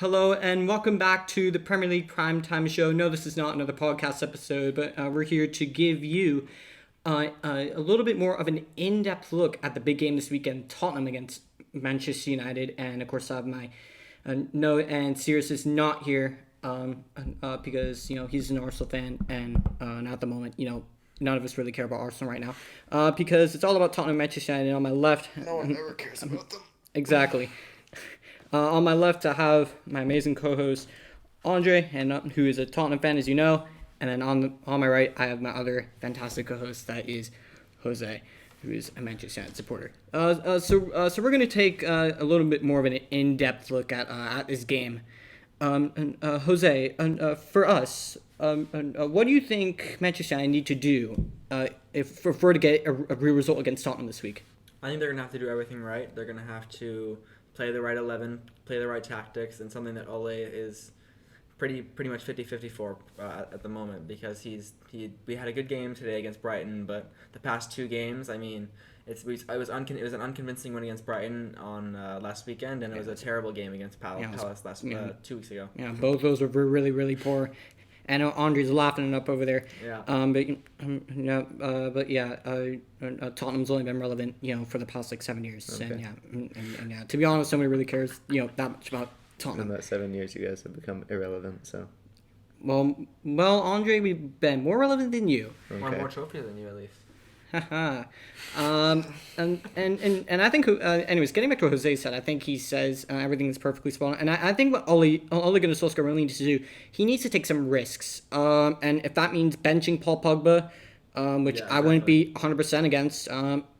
Hello and welcome back to the Premier League Primetime Show. No, this is not another podcast episode, but we're here to give you a little bit more of an in-depth look at the big game this weekend, Tottenham against Manchester United. And of course, I have my note, and Sirius is not here because he's an Arsenal fan, and at the moment, none of us really care about Arsenal right now because it's all about Tottenham and Manchester United. On my left, no one ever cares about them. Exactly. On my left, I have my amazing co-host, Andre, who is a Tottenham fan, as you know. And then on my right, I have my other fantastic co-host, that is Jose, who is a Manchester United supporter. So we're going to take a little bit more of an in-depth look at this game. Jose, for us, what do you think Manchester United need to do for to get a real result against Tottenham this week? I think they're going to have to do everything right. They're going to have to play the right 11, play the right tactics, and something that Ole is pretty much 50-50 for at the moment, because we had a good game today against Brighton, but the past two games, I mean, it was an unconvincing win against Brighton on last weekend, and it was a terrible game against Palace 2 weeks ago. Yeah, both those were really, really poor. And Andre's laughing it up over there. Yeah. Tottenham's only been relevant, for the past 7 years. Okay. And to be honest, nobody really cares, that much about Tottenham. In that 7 years, you guys have become irrelevant. So. Well, Andre, we've been more relevant than you. Okay. Won more trophies than you, at least. And I think, anyways, getting back to what Jose said, I think he says everything is perfectly spot on. And I think what Ole Gunnar Solskjaer really needs to do, he needs to take some risks. And if that means benching Paul Pogba, which I wouldn't be 100% against.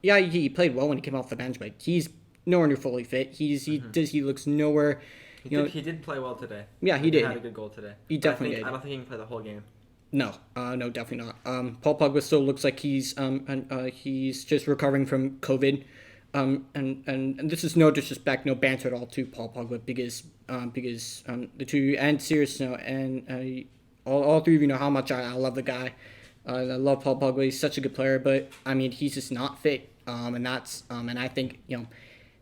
He played well when he came off the bench, but he's nowhere near fully fit. He looks nowhere. He did play well today. Yeah, he did. Had a good goal today. He definitely did. I don't think he can play the whole game. No, definitely not. Paul Pogba still looks like he's just recovering from COVID, and this is no disrespect, no banter at all to Paul Pogba, because the two, and Sirius and all three of you know how much I love the guy. I love Paul Pogba. He's such a good player, but I mean he's just not fit. And I think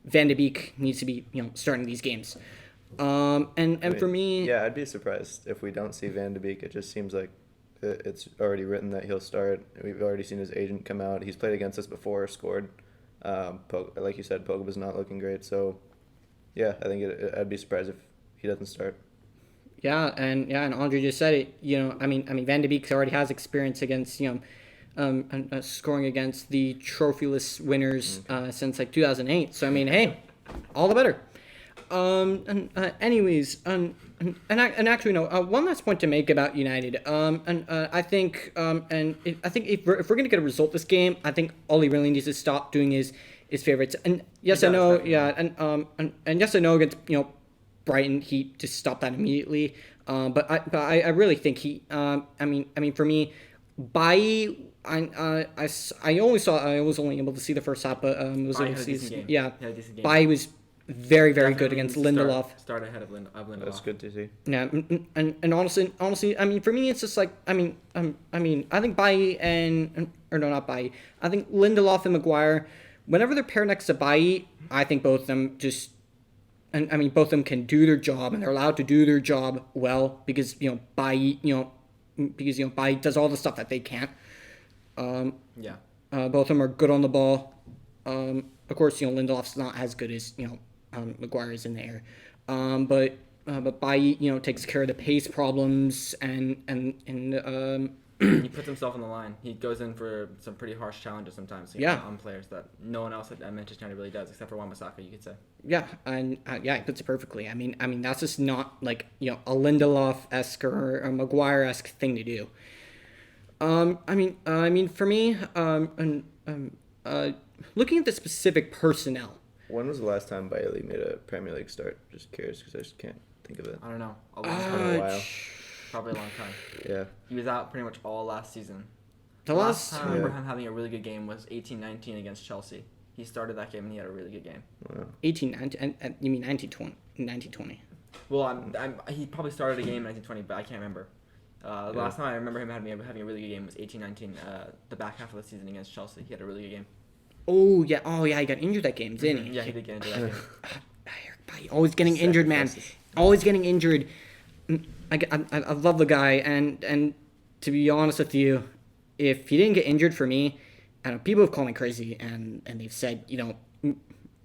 Van de Beek needs to be starting these games. For me, yeah, I'd be surprised if we don't see Van de Beek. It just seems like it's already written that he'll start. We've already seen his agent come out. He's played against us before, scored. Like you said, Pogba's not looking great. So, yeah, I think I'd be surprised if he doesn't start. Yeah, and Andre just said it. I mean, Van de Beek already has experience against scoring against the trophyless winners since 2008. So I mean, hey, all the better. Actually, one last point to make about United. I think if we're gonna get a result this game, I think all he really needs to stop doing his favorites. And yes, I know, and yes, I know against Brighton, he just stopped that immediately. But I really think he. I mean, for me, Bailly, I was only able to see the first half, but was able to see. Yeah, Bailly was very, very good against Lindelof. Start ahead of Lindelof. That's good to see. Yeah, and honestly, I mean, for me, it's just I think Bailly not Bailly. I think Lindelof and Maguire, whenever they're paired next to Bailly, I think both of them both of them can do their job, and they're allowed to do their job well because Bailly does all the stuff that they can't. Both of them are good on the ball. Of course, Lindelof's not as good as Maguire is in the air, but Bailly takes care of the pace problems and he puts himself on the line. He goes in for some pretty harsh challenges sometimes. On players that no one else at Manchester United really does, except for Wan-Bissaka, you could say. Yeah, and he puts it perfectly. I mean that's just not a Lindelof-esque or a Maguire-esque thing to do. For me, looking at the specific personnel. When was the last time Bailly made a Premier League start? Just curious, because I just can't think of it. I don't know. It's been a while. Probably a long time. Yeah. He was out pretty much all last season. The last time I remember him having a really good game was 18-19 against Chelsea. He started that game and he had a really good game. Wow. 18-19, and you mean 19-20? Well, he probably started a game in 19-20, but I can't remember. The last time I remember him having a really good game was 18-19, the back half of the season against Chelsea. He had a really good game. Oh yeah, he got injured that game, didn't he? Yeah, he did get injured that game. Always getting injured, man. always getting injured. I love the guy, and to be honest with you, if he didn't get injured for me, I know people have called me crazy, and they've said,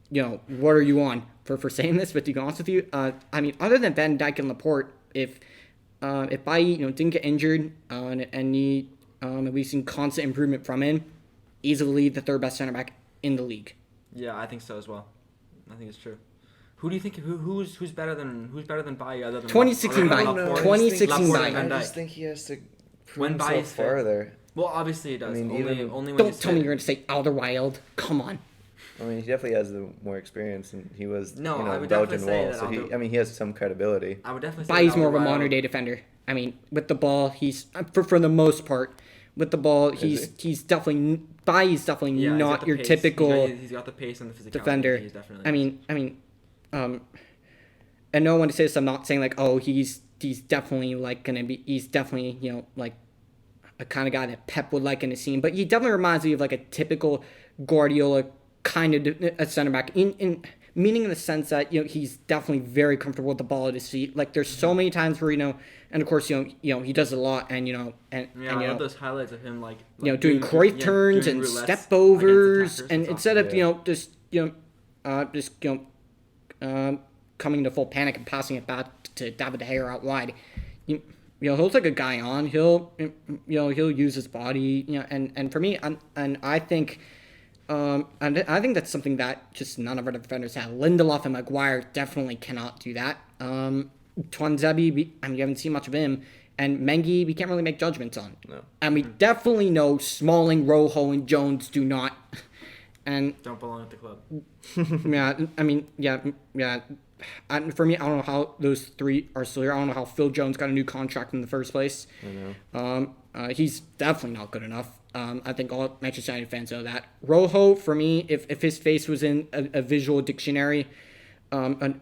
what are you on for saying this? But to be honest with you, other than Van Dijk and Laporte, if Bailly, didn't get injured, and need we've seen constant improvement from him, easily the third best center back in the league. Yeah, I think so as well. I think it's true. Who do you think who's better than Bailly other than 2016 Bailly. 2016 Bailly. I just think he has to prove When himself Bailly's fit. farther. Well, obviously he does. I mean, only when Don't he's tell me fit. you're going to say Alderweireld. Come on. I mean, he definitely has the more experience, and he was I would Belgian definitely say wall, that so he has some credibility. I would definitely say Bailly's more of a Alderweireld- modern day defender. I mean, with the ball, he's for the most part. With the ball, he's definitely Bailly's definitely Yeah, he's got not the your pace. typical He's got the pace and the physicality. defender. He's definitely. And no one to say this. I'm not saying like, oh, he's definitely like gonna be. He's definitely like a kind of guy that Pep would like in his team. But he definitely reminds me of like a typical Guardiola kind of a center back in meaning in the sense that he's definitely very comfortable with the ball at his feet. Like there's so many times where and of course he does a lot and I love those highlights of him like doing Cruyff turns doing and roulettes step overs, against attackers. and It's instead awesome. of coming into full panic and passing it back to David De Gea out wide, he'll take a guy on, he'll use his body, and for me, and I think that's something that just none of our defenders have. Lindelof and Maguire definitely cannot do that. Tuanzebe, you haven't seen much of him. And Mengi, we can't really make judgments on. No. And we definitely know Smalling, Rojo, and Jones do not. And Don't belong at the club. For me, I don't know how those three are still here. I don't know how Phil Jones got a new contract in the first place. I know. He's definitely not good enough. I think all Manchester United fans know that. Rojo, for me, if his face was in a visual dictionary, and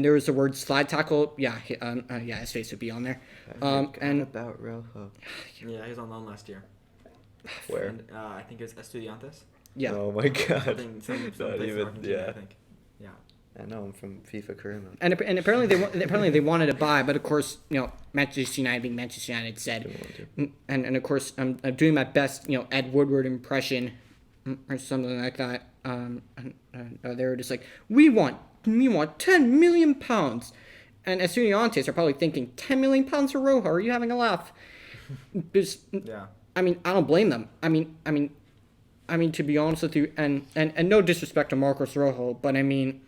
there was the word slide tackle, his face would be on there. And about Rojo. Yeah, he was on loan last year. Where? And, I think it was Estudiantes. Yeah. Oh my God. Some Not place in even. Argentina, Yeah. I think. Yeah. I know him from FIFA career mode. And apparently they wanted to buy, but of course Manchester United being Manchester United said, and of course I'm doing my best Ed Woodward impression or something like that. They were just like, we want 10 million pounds, and Estudiantes are probably thinking 10 million pounds for Rojo. Are you having a laugh? Yeah. I don't blame them. To be honest with you, and no disrespect to Marcos Rojo, but to be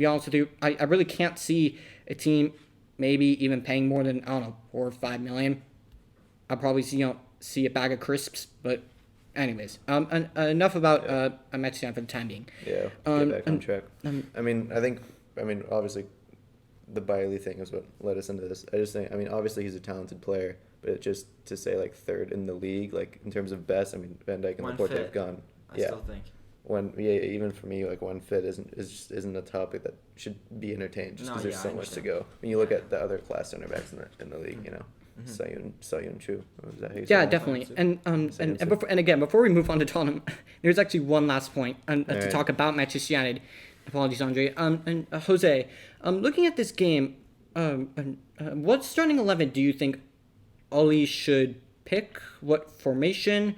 honest with you, I really can't see a team maybe even paying more than, 4 or 5 million. I'll probably see a bag of crisps, but anyways, enough about Manchester United for the time being. Yeah, get back on track. Obviously, the Bailly thing is what led us into this. I just think, obviously he's a talented player, but just to say like third in the league, like in terms of best, Van Dijk and Laporte have gone. I still think. Even for me, like one fit isn't a topic that should be entertained just because there's so much to go. When you look at the other class center backs in the league, Sayun Chu. Is that how you say Yeah, it? definitely. And before we move on to Tottenham, there's actually one last point to talk about Manchester United. Apologies, Andre. And Jose, looking at this game, what starting 11 do you think Oli should pick? What formation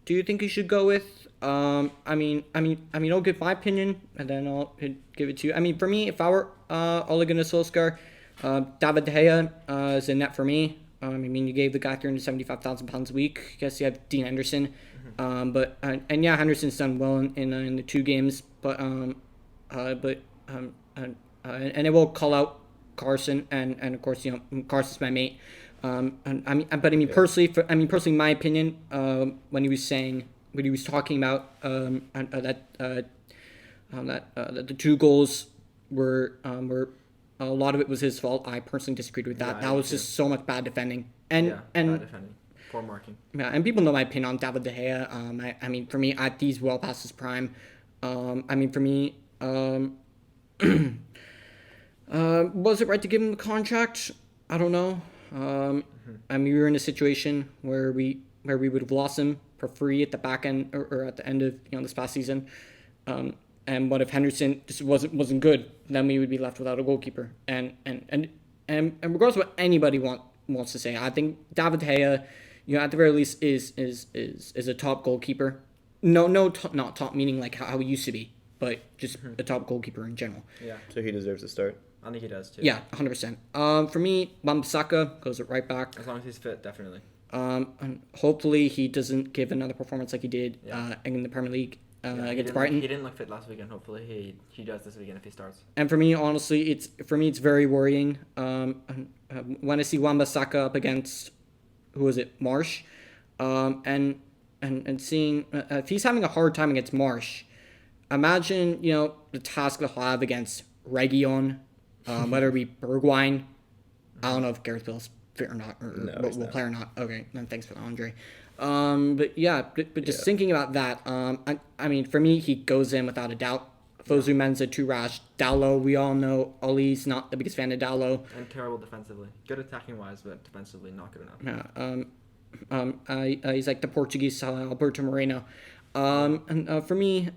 do you think he should go with? I'll give my opinion and then I'll give it to you. For me, if I were Ole Gunnar Solskjaer, David De Gea is in net for me. You gave the guy £375,000 a week. I guess you have Dean Henderson, Henderson's done well in the 2 games, and I will call out Carson, and of course Carson's my mate. Personally, my opinion, when he was talking about that the 2 goals were a lot of it was his fault. I personally disagreed with that. Yeah, that was just so much bad defending. And bad defending, poor marking. Yeah, and people know my opinion on David De Gea. For me, he's well past his prime. For me, was it right to give him the contract? I don't know. We were in a situation where we would have lost him for free at the back end or at the end of this past season. And what if Henderson just wasn't good? Then we would be left without a goalkeeper. And regardless of what anybody wants to say, I think David De Gea, at the very least, is a top goalkeeper. Not top meaning like how he used to be, but just a top goalkeeper in general. Yeah. So he deserves to start. I think he does too. Yeah, 100%. For me, Wan-Bissaka goes at right back. As long as he's fit, definitely. And hopefully he doesn't give another performance like he did in the Premier League against Brighton. He didn't look fit last weekend. Hopefully he does this weekend if he starts. And for me, honestly, it's very worrying. When I see Wan-Bissaka up against Marsh, and seeing if he's having a hard time against Marsh, imagine the task they'll have against Region, whether it be Bergwijn. I don't know if Gareth Bale's fit or not, or will play or not. Okay, then thanks for the Andre. But just thinking about that, I mean, for me, he goes in without a doubt. Fosu Mensah too rash. Dalot, we all know Ollie's not the biggest fan of Dalot. And terrible defensively. Good attacking wise, but defensively not good enough. He's like the Portuguese Alberto Moreno. And for me,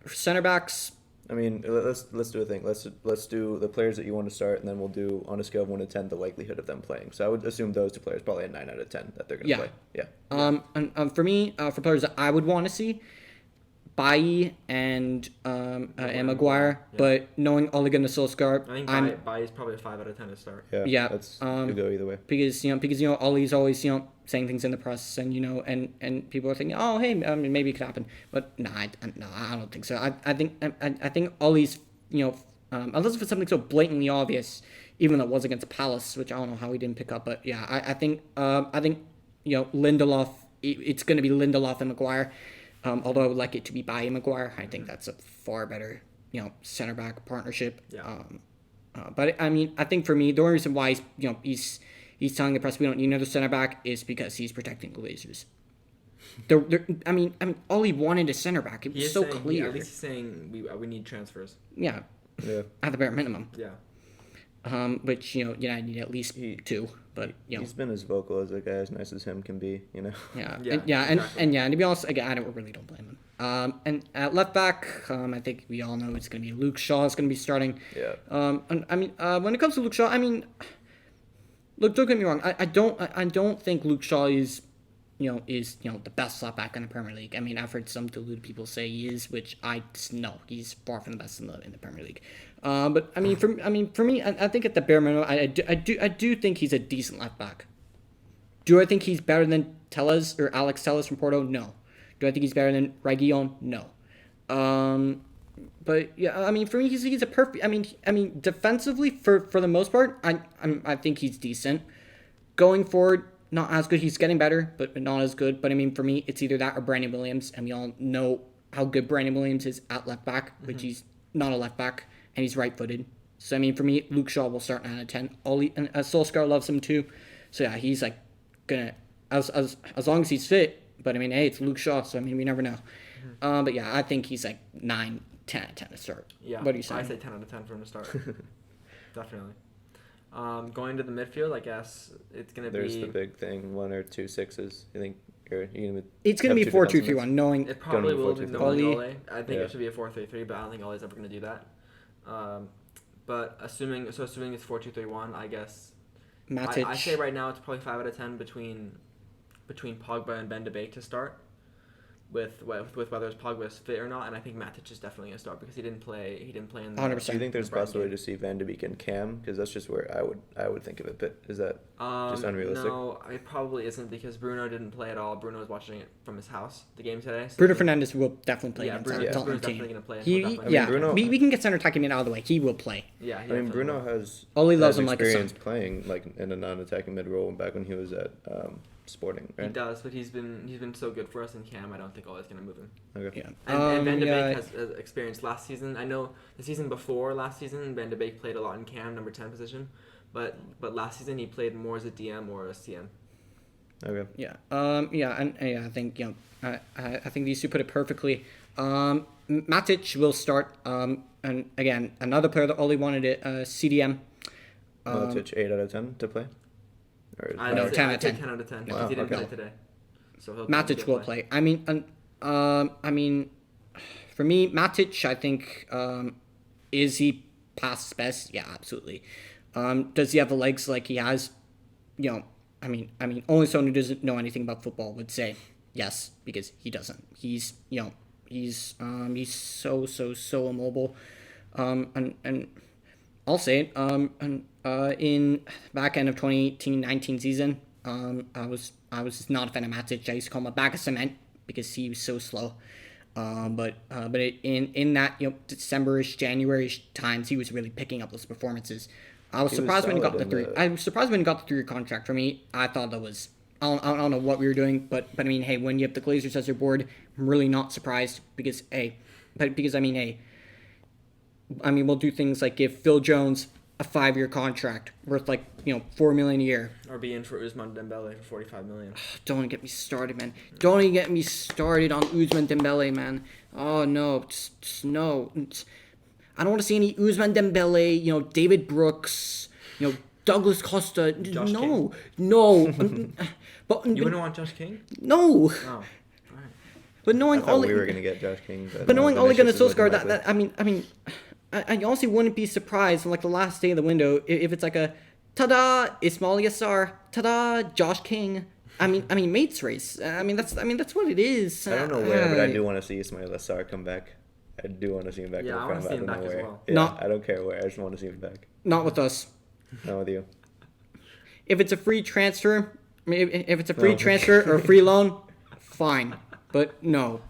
center backs. I mean, let's do a thing. Let's do the players that you want to start, and then we'll do on a scale of 1 to 10 the likelihood of them playing. So I would assume those two players probably a 9 out of 10 that they're going to play. Yeah. And for me, for players that I would want to see, Bailly and Maguire, but knowing Ole Gunnar Solskjaer, I think Bailly's probably a 5 out of 10 to start. Yeah. That's could go either way. Because Ole's always saying things in the press, and and people are thinking, oh hey, maybe it could happen, but I don't think so. I think Ole's unless if it's something so blatantly obvious, even though it was against Palace, which I don't know how he didn't pick up, but yeah, I think Lindelof, it's going to be Lindelof and Maguire. Although I would like it to be Bailly Maguire, I think that's a far better, center back partnership. Yeah. But I mean, I think for me, the only reason why he's telling the press we don't need another center back is because he's protecting the Glazers. I mean, all he wanted is center back. It was so clear. At least he's saying we need transfers. Yeah. At the bare minimum. Yeah. Which I need at least 2. But he's been as vocal as a guy as nice as him can be. Yeah. Exactly. And to be honest, again, I really don't blame him. And at left back, I think we all know it's going to be Luke Shaw is going to be starting. Yeah. And I mean, when it comes to Luke Shaw, I mean, look, don't get me wrong. I don't think Luke Shaw is the best left back in the Premier League. I mean, I've heard some deluded people say he is, which I just know he's far from the best in the Premier League. But I mean, for me, I think at the bare minimum, I do think he's a decent left back. Do I think he's better than Telles or Alex Telles from Porto? No. Do I think he's better than Reguilon? No. But yeah, I mean, for me, he's a perfect. I mean, defensively, for the most part, I think he's decent. Going forward, not as good. He's getting better, but not as good. But I mean, for me, it's either that or Brandon Williams, and we all know how good Brandon Williams is at left back, which he's not a left back, and he's right-footed. So I mean, for me, Luke Shaw will start 9 out of 10. And Solskjaer loves him too, so yeah, he's like gonna as long as he's fit. But I mean, hey, it's Luke Shaw, so I mean, we never know. But yeah, I think he's like 9, 10 out of 10 to start. Yeah, what are you saying? I say 10 out of 10 for him to start. Definitely. Going to the midfield, I guess it's going to be... There's the big thing, 1 or 2 6s. You think you're going to... It's going to be 4-2-3-1, knowing... It probably will be knowing Ole. I think Yeah. it should be a 4-3-3, but I don't think Ole's ever going to do that. But assuming it's 4-2-3-1, I guess... Matic. I say right now it's probably 5 out of 10 between Pogba and Ben de Beek to start. With whether it's Pogba's fit or not, and I think Matic is definitely gonna start because he didn't play in the 100%. Do you think there's a Brighton possibility game. to see Van de Beek and Cam? Because that's just where I would think of it. But is that just unrealistic? No, it probably isn't because Bruno didn't play at all. Bruno was watching it from his house, the game today. So Bruno Fernandez will definitely play Yeah, against Bruno, that Tottenham Bruno's team. definitely gonna play. He, He'll definitely yeah, play. Bruno- we can get center attacking mid out of the way. He will play. Yeah, he I mean, definitely Bruno will. has Ole loves him like a experience son. playing like in a non-attacking mid role back when he was at Sporting. He Right? does, but he's been so good for us in Cam. I don't think Ole's gonna move him. Okay. Yeah. And Van de yeah, Beek has experience last season. I know the season before last season, Van de Beek played a lot in Cam, number 10 position. But last season he played more as a DM or a CM. Okay. Yeah. I think I think these two put it perfectly. Matic will start. And again, another player that Ole wanted it. CDM. Matic 8 out of 10 to play. Or I No, would 10 say out of 10. 10 out of 10 Wow, because he didn't okay. play today. So he'll Matic will play. I mean, for me, Matic, I think, is he past his best? Yeah, absolutely. Does he have the legs like he has? Only someone who doesn't know anything about football would say yes, because he doesn't. He's so immobile. And I'll say it. In back end of 2018-19 season, I was not a fan of Matic. I used to call him a bag of cement because he was so slow. In that December-ish, January-ish times, he was really picking up those performances. I was surprised when he got the three. I was surprised when he got the 3-year contract. For me, I thought that was. I don't know what we were doing, but I mean, hey, when you have the Glazers as your board, I'm really not surprised because we'll do things like give Phil Jones a 5-year contract worth like $4 million a year. Or be in for Ousmane Dembele for $45 million. Don't even get me started, man. Don't even get me started on Ousmane Dembele, man. Oh no, just no. I don't want to see any Ousmane Dembele, David Brooks, Douglas Costa. Josh no, King? no. You wouldn't want Josh King? No. Oh, all right. But knowing I thought we were going to get Josh King. But knowing Ole Gunnar Vinicius is Solskjaer, looking I honestly wouldn't be surprised on like the last day of the window if it's like a ta-da Ismail Yassar, ta-da Josh King. Mates race. That's what it is. I don't know where, but I do want to see Ismail Assar come back. I do want to see him back. Yeah, I want to see him back as well. Yeah, I don't care where. I just want to see him back. Not with us. Not with you. If it's a free transfer, if it's a free transfer or a free loan, fine. But no.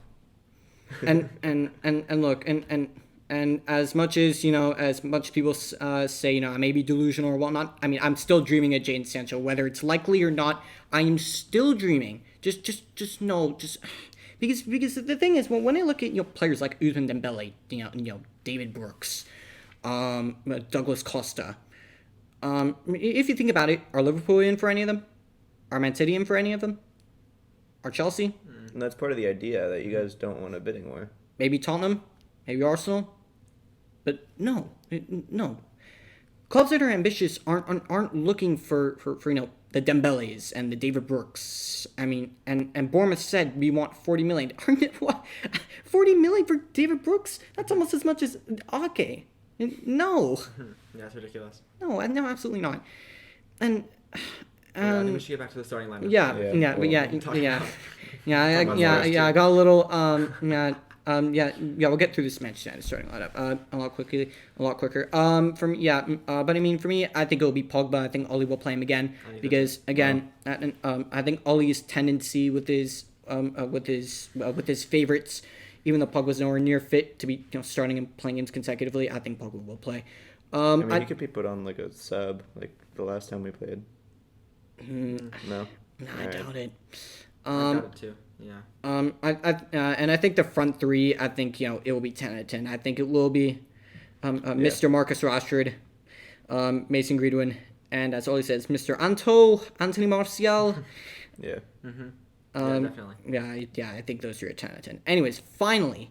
And look, and as much as people say, I may be delusional or whatnot, I'm still dreaming of Jadon Sancho. Whether it's likely or not, I am still dreaming. Just because the thing is, when I look at players like Ousmane Dembele, David Brooks, Douglas Costa, if you think about it, are Liverpool in for any of them? Are Man City in for any of them? Are Chelsea? And that's part of the idea that you guys don't want a bidding war. Maybe Tottenham? Maybe Arsenal? But no. Clubs that are ambitious aren't looking for the Dembeles and the David Brooks. And Bournemouth said we want 40 million. What? 40 million for David Brooks? That's almost as much as Ake. No. Yeah, it's ridiculous. No, absolutely not. And I think we should get back to the starting lineup. I got a little we'll get through this match starting lineup a lot quicker. For me, I think it'll be Pogba. I think Oli will play him again because again, I think Oli's tendency with his favorites, even though Pogba's nowhere near fit to be starting and playing games consecutively, I think Pogba will play. He could be put on like a sub like the last time we played. No, I doubt it. I doubt it too. Yeah. I think the front three, I think it will be 10 out of 10. I think it will be Mr. Marcus Rashford, Mason Greenwood, and as Oli says, Mr. Anthony Martial. Yeah. Mm-hmm. Definitely. Yeah, I think those are a 10 out of 10. Anyways, finally,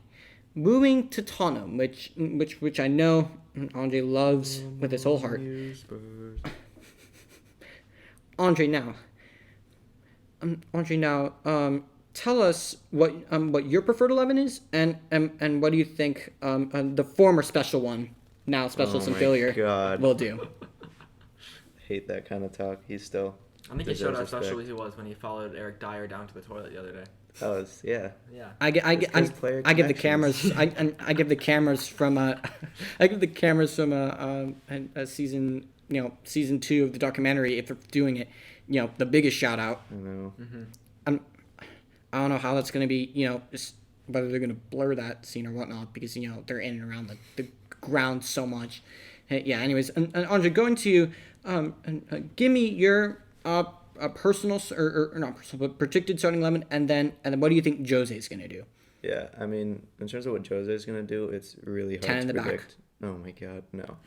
moving to Tottenham, which I know Andre loves with his whole heart. Andre, tell us what your preferred 11 is, and what do you think the former special one, now specialist and failure, will do. Hate that kind of talk. He's still. I think he showed how special he was when he followed Eric Dyer down to the toilet the other day. Yeah. I give the cameras. I give the cameras from a season season 2 of the documentary, if they're doing it, the biggest shout out. I know. Mm-hmm. I don't know how that's going to be, just whether they're going to blur that scene or whatnot, because, they're in and around the ground so much. Yeah, anyways, and Andre, going to you, give me your personal, or not personal, but predicted starting 11, and then what do you think Jose's going to do? Yeah, in terms of what Jose's going to do, it's really hard to predict. Back. Oh my God, no.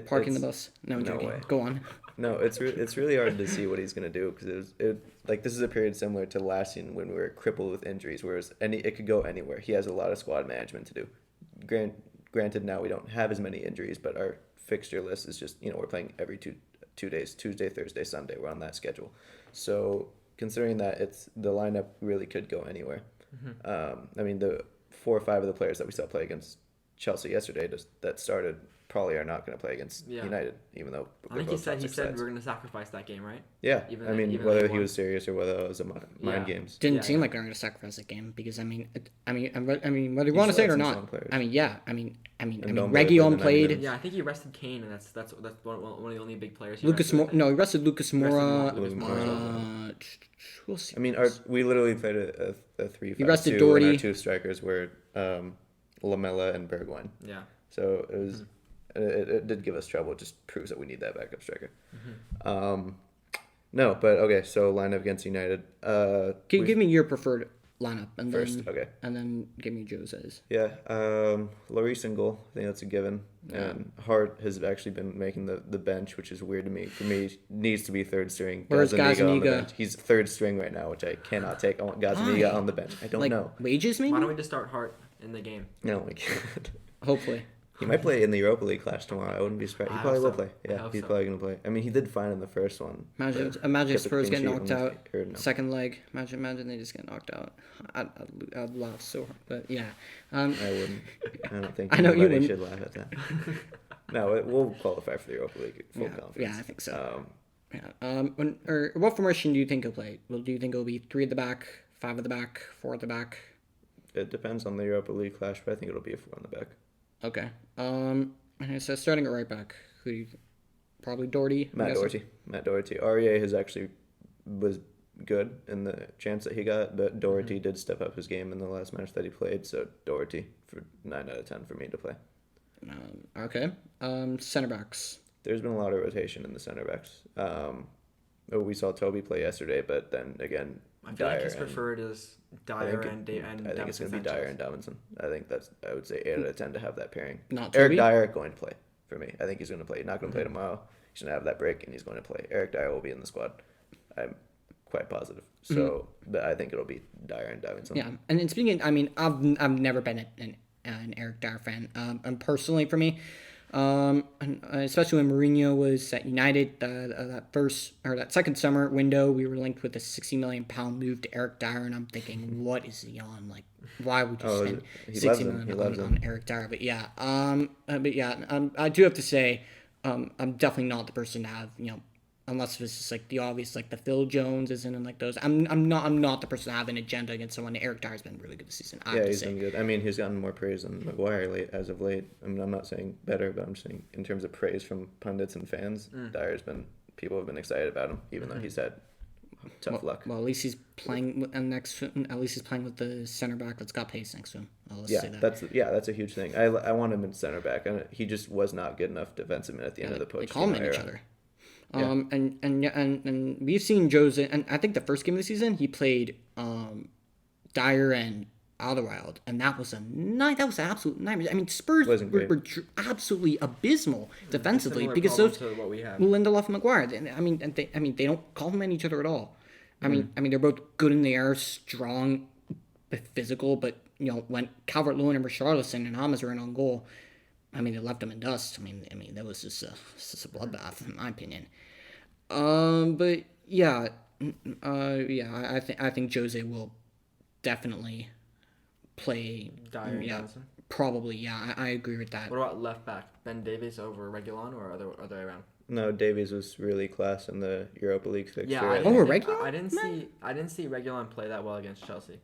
Parking the bus. No way. Go on. No, it's really hard to see what he's gonna do, because this is a period similar to last season when we were crippled with injuries, whereas it could go anywhere. He has a lot of squad management to do. Granted, now we don't have as many injuries, but our fixture list is just we're playing every two days, Tuesday, Thursday, Sunday. We're on that schedule, so considering that the lineup really could go anywhere. Mm-hmm. The 4 or 5 of the players that we saw play against Chelsea yesterday that started probably are not going to play against United, even though I think he said we're going to sacrifice that game, right? Yeah, Even I mean, even whether they he won. was serious or whether it was a mind games. Didn't Yeah, seem yeah. like they're going to sacrifice the game because I mean, whether you want to say it or not, I mean, Ndombele Reguilon played the 9 played. minutes. Yeah, I think he rested Kane, and that's one of the only big players. He Lucas rested, I Moura. think. No, he rested Lucas He rested Moura. Lucas Moura as well. We'll see. I mean, we literally played a 3-5-2, rested and Doherty. our 2 strikers were Lamella and Bergwijn. Yeah. So it was. It did give us trouble. It just proves that we need that backup striker. No, but okay. So lineup against United. Can you give me your preferred lineup and First, then okay. and then give me Jose's? Yeah, Lloris in goal. I think that's a given. And Hart has actually been making the bench, which is weird to me. For me, he needs to be third string. Where's on the Gazaniga? bench. He's third string right now, which I cannot take. I want Gazaniga Why? on the bench. I don't Like know. wages, maybe? Why don't we just start Hart in the game? No, my God. Hopefully. He might play in the Europa League clash tomorrow. I wouldn't be surprised. He I probably hope will so. play. I Yeah, hope he's so. probably going to play. I mean, he did fine in the first one. Imagine but imagine kept the Spurs clean get sheet knocked on the- out. or no. Second leg. Imagine they just get knocked out. I'd laugh so hard. But yeah. I wouldn't. I don't think I know you anybody wouldn't. should laugh at that. No, we'll qualify for the Europa League full confidence. Yeah, I think so. What formation do you think he'll play? Do you think it'll be 3 at the back, 5 at the back, 4 at the back? It depends on the Europa League clash, but I think it'll be a 4 on the back. Okay. And so starting at right back, who do you probably Doherty? I'm Matt guessing? Doherty. Aurier has actually was good in the chance that he got, but Doherty did step up his game in the last match that he played, so Doherty for 9 out of 10 for me to play. Okay. Center backs. There's been a lot of rotation in the center backs. We saw Toby play yesterday, but then again, I feel like Dyer his and- preferred is I Dyer think and I think it's going to be Dyer and Davinson. I think I would say 8 out of 10 to have that pairing. Not Eric Toby? Dyer going to play for me. I think he's going to play. He's not going to play tomorrow. He's going to have that break and he's going to play. Eric Dyer will be in the squad. I'm quite positive. So, but I think it'll be Dyer and Davinson. Yeah, and then speaking, I mean, I've never been an Eric Dyer fan. And personally, for me, and especially when Mourinho was at United, that second summer window, we were linked with a £60 million move to Eric Dyer, and I'm thinking, what is he on? Like, why would you spend he $60 loves him. million He loves on Eric Dyer? But yeah, I do have to say, I'm definitely not the person to have, unless it's just like the obvious, like the Phil Jones isn't and like those. I'm not the person to have an agenda against someone. Eric Dyer's been really good this season. I have to He's say. been good. I mean, he's gotten more praise than Maguire as of late. I mean, I'm not saying better, but I'm saying in terms of praise from pundits and fans, people have been excited about him, even though he's had tough luck. Well, at least he's playing At least he's playing with the center back that's got pace next to him. Let's say that. That's a huge thing. I want him in center back, and he just was not good enough defensively at the end of the They Pochettino complement era. each other. And we've seen Jose, and I think the first game of the season he played Dyer and Alderweireld, and that was an absolute nightmare. I mean, Spurs were absolutely abysmal defensively Similar because problem those to what we have. Lindelof and Maguire. They don't complement each other at all. I mean, they're both good in the air, strong, physical, but when Calvert-Lewin and Richarlison and Hamas were in on goal, I mean, they left them in dust. I mean, that was just a bloodbath, in my opinion. But yeah, I think Jose will definitely play. Dyer and yeah, Davinson. probably. Yeah, I agree with that. What about left back? Ben Davies over Reguilon or other way around? No, Davies was really class in the Europa League fixture. Yeah, Reguilon? I didn't see Reguilon play that well against Chelsea.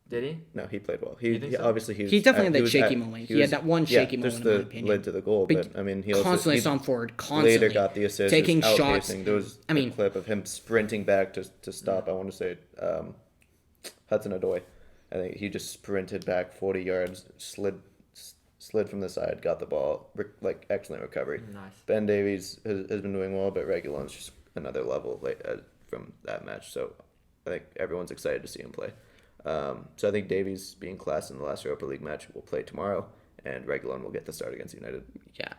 Did he? No, he played well. You think so? Obviously He definitely had that shaky moment. He had that one shaky moment, just in my the opinion. led to the goal. But I mean, he also Constantly he on forward, constantly later got the assist, taking was shots. outpacing. There was a clip of him sprinting back to stop. I want to say Hudson-Odoi. I think he just sprinted back 40 yards, slid from the side, got the ball, excellent recovery. Nice. Ben Davies has been doing well, but Reguilon's just another level from that match. So I think everyone's excited to see him play. So I think Davies, being class in the last Europa League match, will play tomorrow, and Reguilon will get the start against United. Yeah,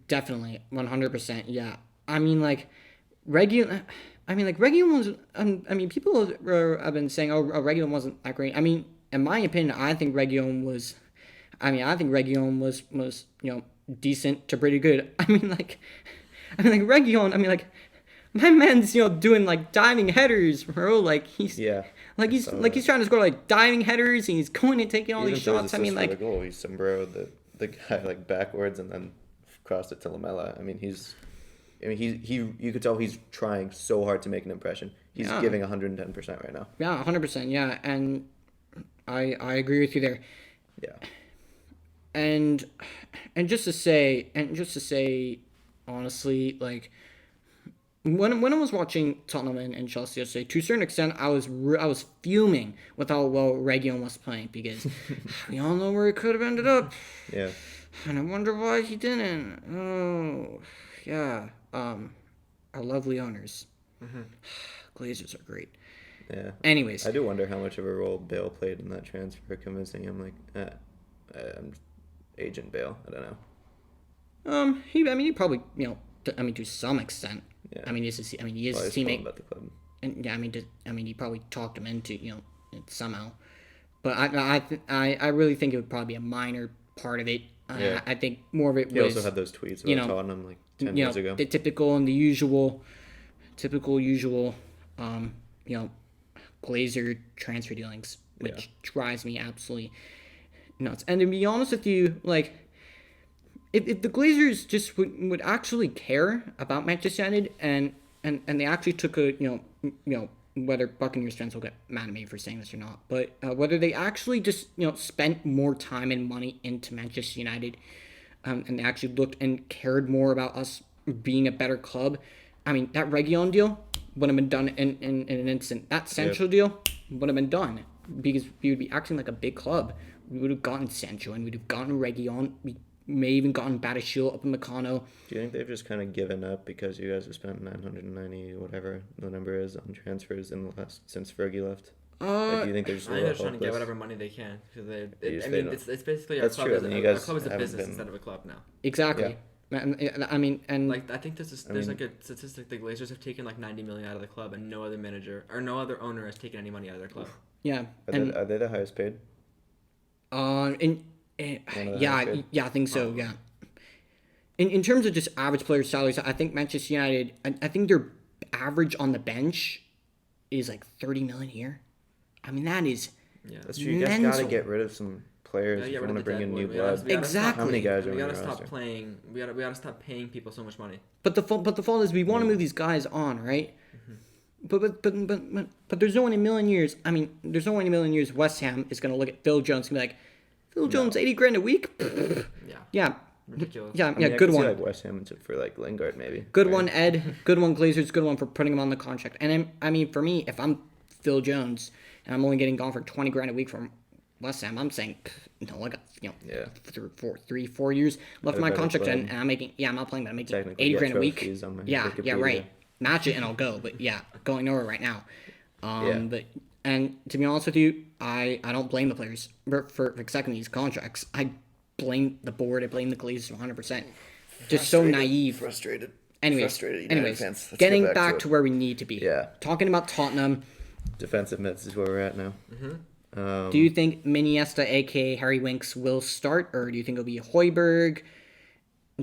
definitely, 100%. Yeah, I mean, Reguilon was. People have been saying, Reguilon wasn't that great. I mean, in my opinion, I think Reguilon was decent to pretty good. Reguilon. My man's doing diving headers, bro. He's he's So, like he's trying to score like diving headers and he's going and taking all Even these for his shots. I mean, assist for like the goal, he sombreroed the guy like backwards and then crossed it to Lamela. I mean, you could tell he's trying so hard to make an impression. He's Yeah. giving 110% right now. yeah, 100%. Yeah, and I agree with you there. Yeah. And just to say, honestly, like when I was watching Tottenham and Chelsea yesterday, to a certain extent, I was fuming with how well Reguilon was playing because we all know where he could have ended up, Yeah. and I wonder why he didn't. Oh, yeah. Our lovely owners, Glazers are great. Yeah. Anyways, I do wonder how much of a role Bale played in that transfer, convincing him like, Agent Bale. I don't know. he probably to some extent. Yeah. I mean, he is his Well, he's teammate. about the club. And yeah, he probably talked him into it somehow, but I really think it would probably be a minor part of it. Yeah. I think more of it He was also had those tweets you about know, Tottenham like 10 years ago. the typical and the usual, Glazer transfer dealings, which drives me absolutely nuts. And to be honest with you, like if the Glazers just would actually care about Manchester United and they actually took a whether Buccaneers fans will get mad at me for saying this or not, but whether they actually just spent more time and money into Manchester United, and they actually looked and cared more about us being a better club. I mean, that Reguilon deal would have been done in an instant. That Sancho deal would have been done because we would be acting like a big club. We would have gotten Sancho and we'd have gotten Reguilon. We may even gotten Badiashile up in Meccano. Do you think they've just kind of given up because you guys have spent 990 whatever the number is on transfers since Fergie left? Like, do you think they're just I a think they're little trying to get hopeless? whatever money they can because It's basically our That's club. true. Is, I mean, our you guys club is a haven't business been- instead of a club now. Exactly. I mean, Like I think there's like a statistic: the Glazers have taken like 90 million out of the club, and no other manager or no other owner has taken any money out of their club. yeah. Are they the highest paid? One of the highest paid? I think so. Oh. Yeah. In terms of just average player salaries, I think Manchester United. I think their average on the bench is like 30 million a year. I mean, that is Yeah, That's true. You guys got to mental. get rid of some players if you want to bring in new blood. Exactly. How many guys are We on gotta your stop roster? playing. We gotta stop paying people so much money. But the fault is we want to move these guys on, right? But there's no one in a million years. I mean, there's no one in a million years. West Ham is gonna look at Phil Jones and be like, Phil Jones, 80 grand a week. Yeah, Yeah, ridiculous. yeah, I mean, I good could see, one. like West Ham for like Lingard maybe. Good right? one, Ed. Good one, Glazers. Good one for putting him on the contract. And I mean, for me, if I'm Phil Jones and I'm only getting gone for 20 grand a week from West Ham, I'm saying, no, I got 4 years left of my better contract, club. and I'm making, I'm not playing, but I'm making Technically 80 get grand a week. trophies on my Yeah, Wikipedia. right. Match it and I'll go. But yeah, going nowhere right now. But and to be honest with you, I don't blame the players for accepting these contracts. I blame the board. I blame the Glazers 100%. Just so naive. Frustrated. Anyways, United fans. Let's getting get back to where we need to be. Yeah. Talking about Tottenham, Defensive mids is where we're at now. do you think Iniesta, aka Harry Winks, will start, or do you think it'll be Højbjerg?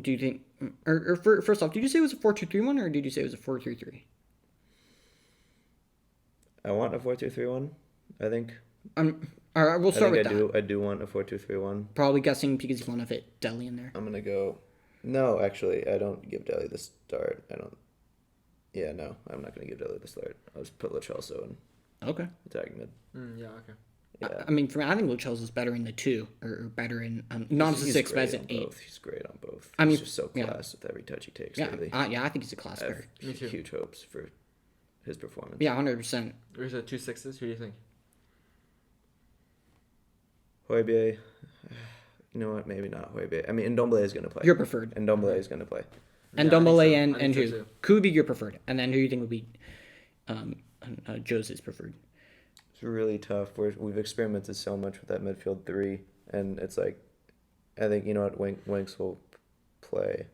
Do you think, first off, did you say it was a 4-2-3-1, or did you say it was a 4-3-3? I want a 4-2-3-1. I think. All right, we'll start with that. I do want a 4-2-3-1. Probably guessing because you want to fit Dele in there. I'm gonna go. No, actually, I don't give Dele the start. I don't. Yeah, no, I'm not gonna give Dele the start. I'll just put Lo Celso in Okay. attacking mid. Yeah, okay. Yeah. I mean, for me, I think Lo Celso is better in the 2, or better in not as a He's 6, but great as an on 8. both. He's great on both. I mean, he's just so yeah. class with every touch he takes. Yeah, Really. I think he's a class I have player. Me too. huge hopes for his performance. Yeah, 100%. There's a 2 6s. Who do you think? Højbjerg. You know what? Maybe not Højbjerg. I mean, Ndombele is gonna play. Your preferred. Ndombele is gonna play. And Yeah, I think Dombele so. I and think so who? too. Could be your preferred. And then who do you think would be Jose's preferred? It's really tough. We've experimented so much with that midfield 3, and it's like, I think you know what Winks will play.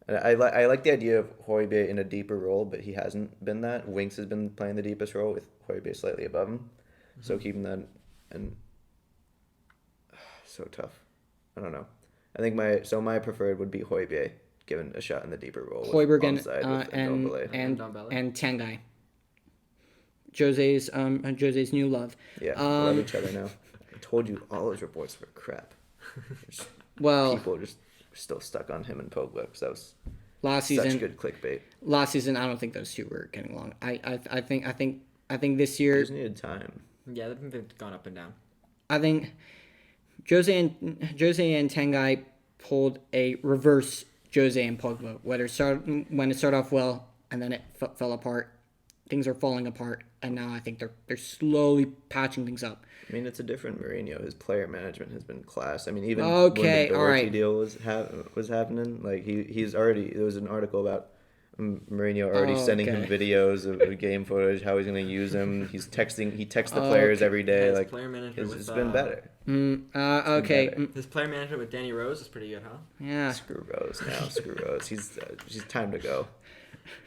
And I like the idea of Højbjerg in a deeper role, but he hasn't been that. Winks has been playing the deepest role with Højbjerg slightly above him, so keeping that and so tough. I don't know. I think my preferred would be Højbjerg given a shot in the deeper role. Højbjerg alongside with Ndombele. Ndombele. and Tanguy. Jose's new love. Yeah, love each other now. I told you all his reports were crap. Well, People are just still stuck on him and Pogba because that was last such season, good clickbait. last season, I don't think those two were getting along. I think this They year, just needed time. Yeah, they've gone up and down. I think Jose and Tengai pulled a reverse Jose and Pogba. When it started off well and then it fell apart. Things are falling apart, and now I think they're slowly patching things up. I mean, it's a different Mourinho. His player management has been class. I mean, even Okay, when the all Doherty right. deal was happening, like he's already. There was an article about Mourinho already sending him Okay. videos of game footage, how he's going to use him. He texts the players Okay. every day. His Like player management it's with, been better. Okay. better. His player management with Danny Rose is pretty good, huh? Yeah. Screw Rose now. Screw Rose. He's time to go.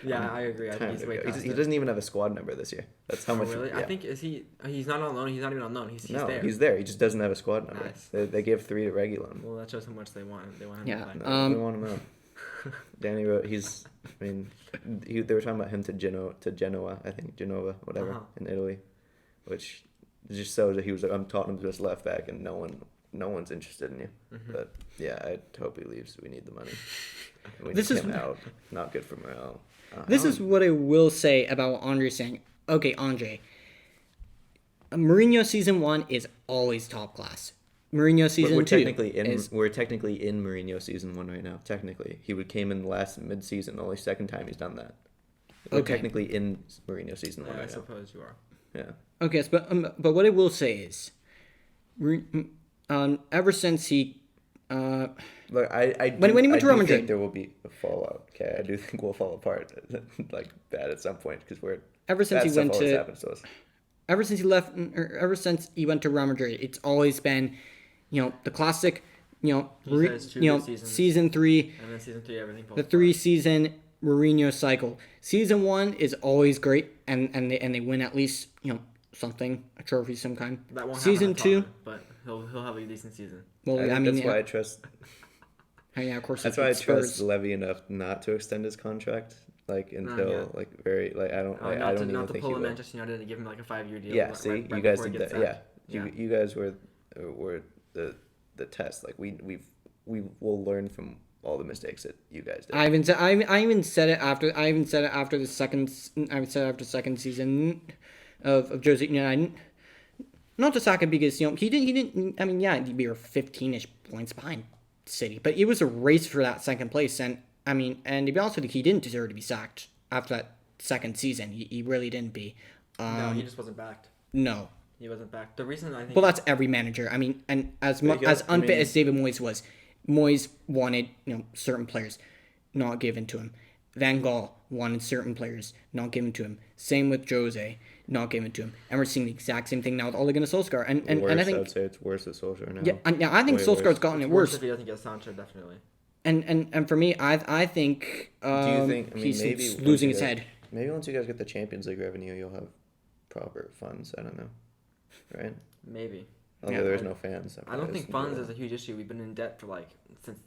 Yeah, I agree. I think Time he's to way go. past He it. doesn't even have a squad number this year. That's how Oh, much. really? Yeah. I think he's not on loan. He's not even on loan. He's no, there. he's there. He just doesn't have a squad number. Nice. They gave 3 to Reguilon. Well, that shows how much they want. They want him Yeah. to play. No, they want him out. Danny Rose, I mean, they were talking about him to Genoa, I think, Genova, whatever, Uh-huh. in Italy, which just shows that he was like, I'm Tottenham's best left back, and no one's interested in you. Mm-hmm. But yeah, I hope he leaves. We need the money. We This need is- him out. Not good for morale. This is what I will say about what Andre's saying. Okay, Andre. Mourinho season 1 is always top class. Mourinho season We're 2 technically in. is We're technically in Mourinho season 1 right now. Technically, came in last mid-season. Only second time he's done that. We're Okay. technically in Mourinho season 1 Yeah, I right now. suppose you are. Yeah. okay. Yes, but what I will say is, ever since he, Look, I When he went I to do Real think Madrid- there will be a fallout. Okay, I do think we'll fall apart like that at some point because we're ever since that he stuff went always to, happens to us. ever since he left, or ever since he went to Real Madrid, it's always been, the classic, He has two good seasons. season 3, And then season 3, everything falls the apart. 3-season Mourinho cycle. Season 1 is always great, and they win at least something, a trophy of some kind. That won't Season happen at 2, Tottenham, but he'll have a decent season. well, I I think mean, that's why I trust. yeah, of course. That's it's why I Spurs. trust Levy enough not to extend his contract. Like until yeah. like very like I don't like, I Not don't to even think pull he in will. Manchester United and give him like a 5-year deal. Yeah, right- see, right you guys before he did gets that. Yeah, sacked. you guys were the test. Like we will learn from all the mistakes that you guys did. I even said it after the second. I even said after the second season of Jose United. Not to sack him because he didn't. I mean, yeah, we were 15-ish points behind City, but it was a race for that second place. And I mean, and to be honest with you, he didn't deserve to be sacked after that second season. He really didn't be. No, he just wasn't backed. No. He wasn't backed. The reason I think. Well, that's every manager. I mean, and as But you as got- I unfit mean- as David Moyes was, Moyes wanted certain players not given to him. Van Gaal wanted certain players not given to him. Same with Jose, not given to him. And we're seeing the exact same thing now with Ole Gunnar Solskjaer. And worse, I I think would say it's worse with Solskjaer now. I think Way Solskjaer's worse. gotten it it's worse. if he doesn't get Sancho, definitely. And for me, I think Do you think? I mean, he's maybe once losing you his guys- head. Maybe once you guys get the Champions League revenue, you'll have proper funds. I don't know, right? Maybe. Although Yeah. there's no fans. I don't think funds is a huge issue. We've been in debt for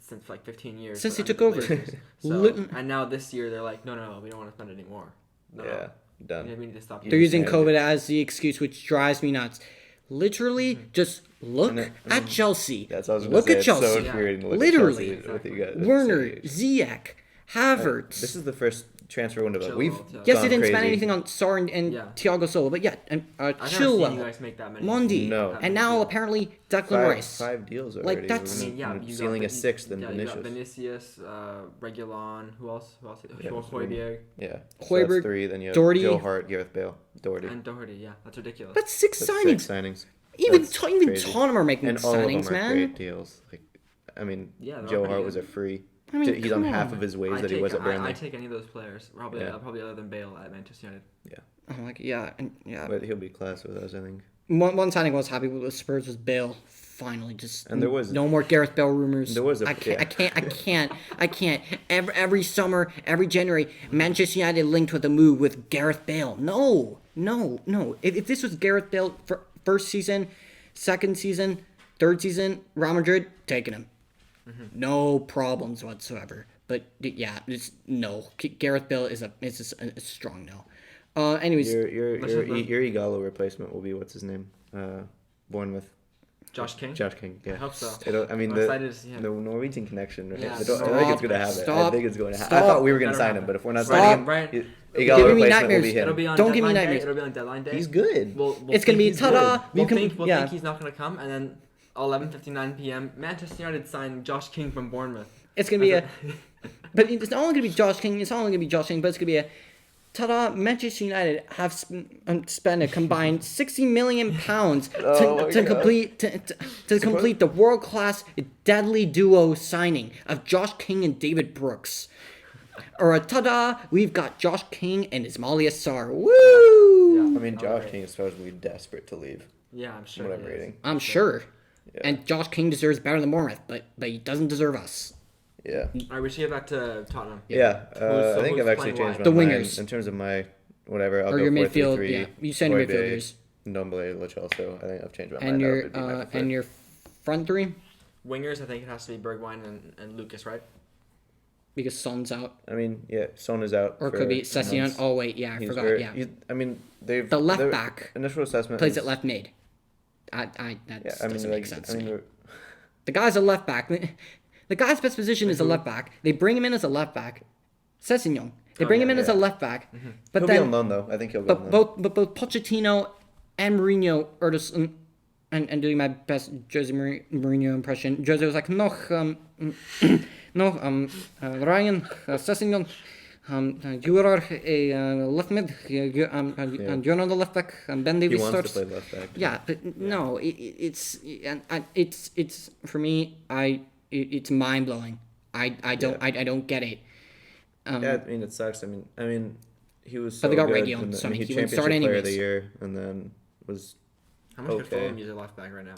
since 15 years. Since for he took over. players. So, Lit- and now this year they're like, no, we don't want to spend anymore. No, Yeah, done. we need to stop. They're using Yeah. COVID as the excuse, which drives me nuts. Literally, just look And then- at Chelsea. That's what I was Look gonna at say. It's so Chelsea. infuriating to look Literally. at Chelsea with you guys. Werner, It's- Ziyech, Havertz. This is the first transfer window that Chilwell, we've yeah. Yes, gone they didn't spend crazy. anything on Sar and Yeah. Thiago Silva, but yeah, and I've never seen you Chilwell, guys make that many. Mondi, No. and now apparently Declan Five, Rice. 5 deals Like, already. that's- I mean, yeah, and you ceiling got a 6th than You Vinicius. got Vinicius, Reguilon. Who else? Yeah, Højbjerg Yeah. So Højbjerg, that's 3. Then you have Doherty. Joe Hart, Gareth Bale, Doherty. and Doherty. Yeah, that's ridiculous. That's six That's signings. 6 signings. Even That's even crazy. Tottenham are making And all of signings, them are man. great deals. Like, I mean, Yeah, they're Joe all Hart pretty was a good. free. I mean, He's on come half on. of his wage that he was at I Burnley. take any of those players. Probably Yeah. probably other than Bale at Manchester United. I'm like, yeah, and yeah. But he'll be class with us, I think. One signing I was happy with Spurs was Bale. Finally, just And there was- no more Gareth Bale rumors. There was a- I can't. yeah. I can't. Every summer, every January, Manchester United linked with a move with Gareth Bale. No. If this was Gareth Bale for first season, second season, third season, Real Madrid taking him, no problems whatsoever. But yeah, just no. Gareth Bale is a strong no. Anyways, Your Igalo replacement will be what's his name? Bournemouth. Josh King. Josh King. Yeah. I hope so. I mean I'm excited to see him. the Norwegian connection. Right? Yeah, I think it's gonna happen. Stop. I think it's going to happen. Stop. I thought we were gonna Better sign happen. him, but if we're not Stop. signing him, Right. Igalo Giving me replacement nightmares. will be It'll him. be on Don't give me deadline day. nightmares. It'll be on deadline day. He's good. We'll it's gonna be think he's ta-da. good. We'll think yeah. he's not gonna come, and then 11:59 p.m. Manchester United signed Josh King from Bournemouth. It's gonna be but it's not only gonna be Josh King. It's not only gonna be Josh King, but it's gonna be a. Ta-da! Manchester United have spent a combined £60 million to complete the world-class deadly duo signing of Josh King and David Brooks. Or ta-da! We've got Josh King and Ismaila Sarr. Woo! I mean, Josh King is supposed to be desperate to leave. Yeah, I'm sure. What I'm reading. I'm sure. Yeah. And Josh King deserves better than Bournemouth, but he doesn't deserve us. Yeah. All right, we should get back to Tottenham. Yeah. I think I've actually changed my The mind wingers. in terms of my whatever. I'll Or go your 4-3-3. midfield, yeah. You said your midfielders. Ndombele, Lo Celso. I think I've changed my And mind. your That would be my preferred. and your front three, Wingers, I think it has to be Bergwijn and Lucas, right? because Son's out. I mean, yeah, Son is out. Or it for could be Session. months. Oh wait, yeah, I He's forgot. very- Yeah, I mean, they've the left their back initial assessment plays is- at left mid. That Yeah, doesn't make sense. to me. they're- The guy's a left back. The guy's best position is a left back. They bring him in as a left back. Sessignon. They bring him in as a left back. But he'll then be on loan though. I think he'll go on loan. both Pochettino and Mourinho are just and doing my best Jose Mourinho impression. Jose was like, no, Ryan, Sessignon, you are a left mid, and you're on the left back, and Ben He Davies wants starts. to play left back. Yeah, but no, it's for me. It's mind blowing. I don't get it. Yeah, I mean it sucks. I mean, he was. But So they got good Reguilon, when so he he wouldn't championship start player of the anyways. year, and then was. How much could Okay. Fulham use a left back right now?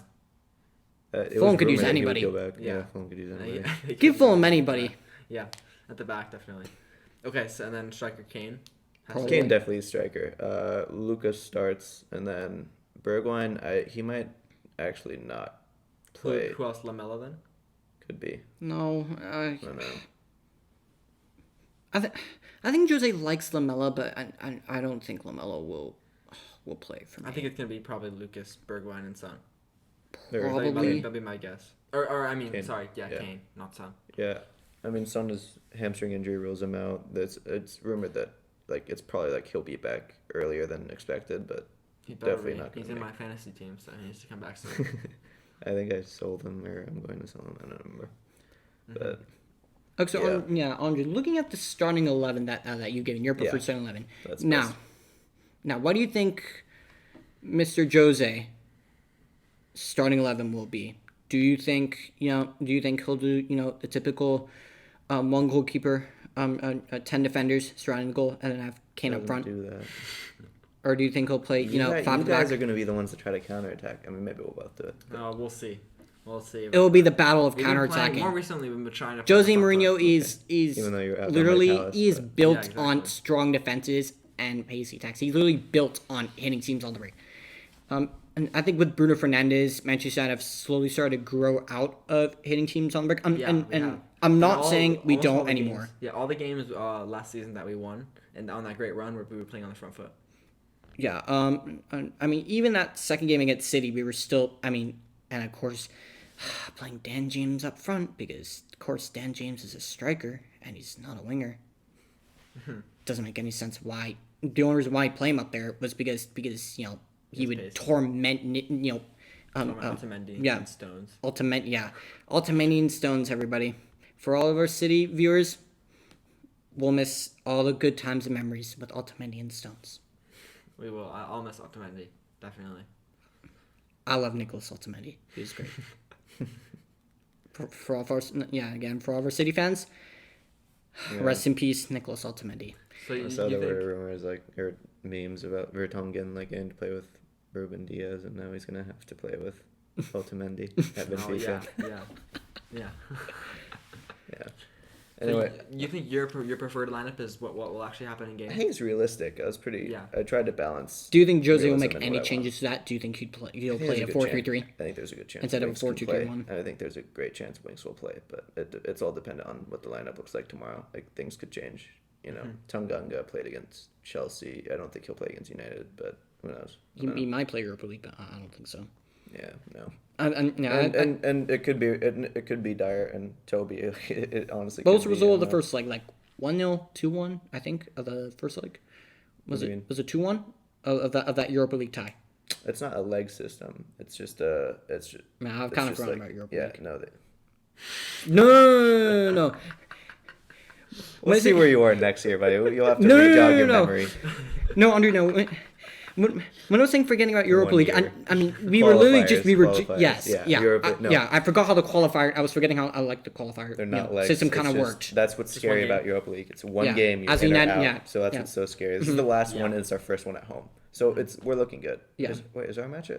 Fulham could use rumored that he would anybody. go back. Yeah. Yeah, Fulham could use anybody. They Give could Fulham use anybody. Yeah, at the back definitely. Okay, so and then striker Kane. Probably. Kane definitely is striker. Lucas starts, and then Bergwijn. He might actually not play. Who else? Lamella then? Could be. No, I don't know. I think Jose likes Lamella, but I don't think Lamella will play for me. I think it's gonna be probably Lucas, Bergwijn, and Son. Probably. That'd be my guess. Or I mean, Kane. sorry, yeah, Yeah. Kane, not Son. Yeah, I mean, Son's hamstring injury rules him out. It's rumored that it's probably he'll be back earlier than expected, but He better definitely be. not. He's Gonna in make. my fantasy team, so he needs to come back soon. I think I sold him, or I'm going to sell him. I don't remember. But Okay, so Yeah. Andre, looking at the starting 11 that you've given, your preferred Yeah. starting 11. That's Now, what do you think Mr. Jose starting 11 will be? Do you think he'll do the typical one goalkeeper, 10 defenders surrounding the goal, and then have Kane up front? do that. Or do you think he'll play, You five at the guys back? are going to be the ones that try to counterattack. I mean, maybe we'll both do it. No, we'll see. We'll see. It will be the battle of We've been playing- counterattacking. More recently, we've been trying to. Jose play Mourinho front is Even though you're out literally on he is Dallas, but- built Yeah, on exactly. strong defenses and pacey attacks. He's literally built on hitting teams on the break. And I think with Bruno Fernandez, Manchester United have slowly started to grow out of hitting teams on the break. Yeah, and we have. I'm not All- saying we almost all don't the anymore. games- yeah, all the games last season that we won, and on that great run where we were playing on the front foot. Yeah. I mean, even that second game against City, we were still. I mean, and of course, playing Dan James up front because, of course, Dan James is a striker and he's not a winger. Doesn't make any sense why. The only reason why I play him up there was because he would pacey. torment Otamendi yeah. and Stones. Otamendi and Stones, everybody. For all of our City viewers, we'll miss all the good times and memories with Otamendi and Stones. We will. I'll miss Otamendi, definitely. I love Nicholas Otamendi. He was great. for all of our for all of our City fans, rest in peace, Nicholas Otamendi. So I you saw there think? were rumors or memes about Vertonghen getting to play with Ruben Diaz, and now he's gonna have to play with Otamendi at Oh Benfica. yeah. Yeah. So Anyway, you think your preferred lineup is what will actually happen in game? I think it's realistic. I tried to balance. Do you think Jose will realism make in any what I changes to that? Do you think he'll I think play there's a good 4-3-3? chance- I think there's a good chance Instead of a Winks can 4-2-3-1. play. I think there's a great chance Winks will play, but it's all dependent on what the lineup looks like tomorrow. Things could change, Tanganga played against Chelsea. I don't think he'll play against United, but who knows? He might play Europa League, but I don't think so. Yeah, no. And It could be Dyer and Toby. It honestly. what was the result of the first leg? Like 1-0, 2-1, I think, of the first leg. Was it 2-1 of that Europa League tie? It's not a leg system. It's just Man, I've kind of forgotten about Europa League. No. We'll see where you are next year, buddy. You'll have to re-jog your memory. No, Andrew, no. When I was saying forgetting about Europa League, I mean, we were literally just, I forgot how the qualifier, I was forgetting how I like the qualifier They're not legs. System kind of worked. That's what's scary about Europa League. It's one game, you're as in United, or out. So that's what's so scary. This is the last one, and it's our first one at home. So we're looking good. Yeah. Is our match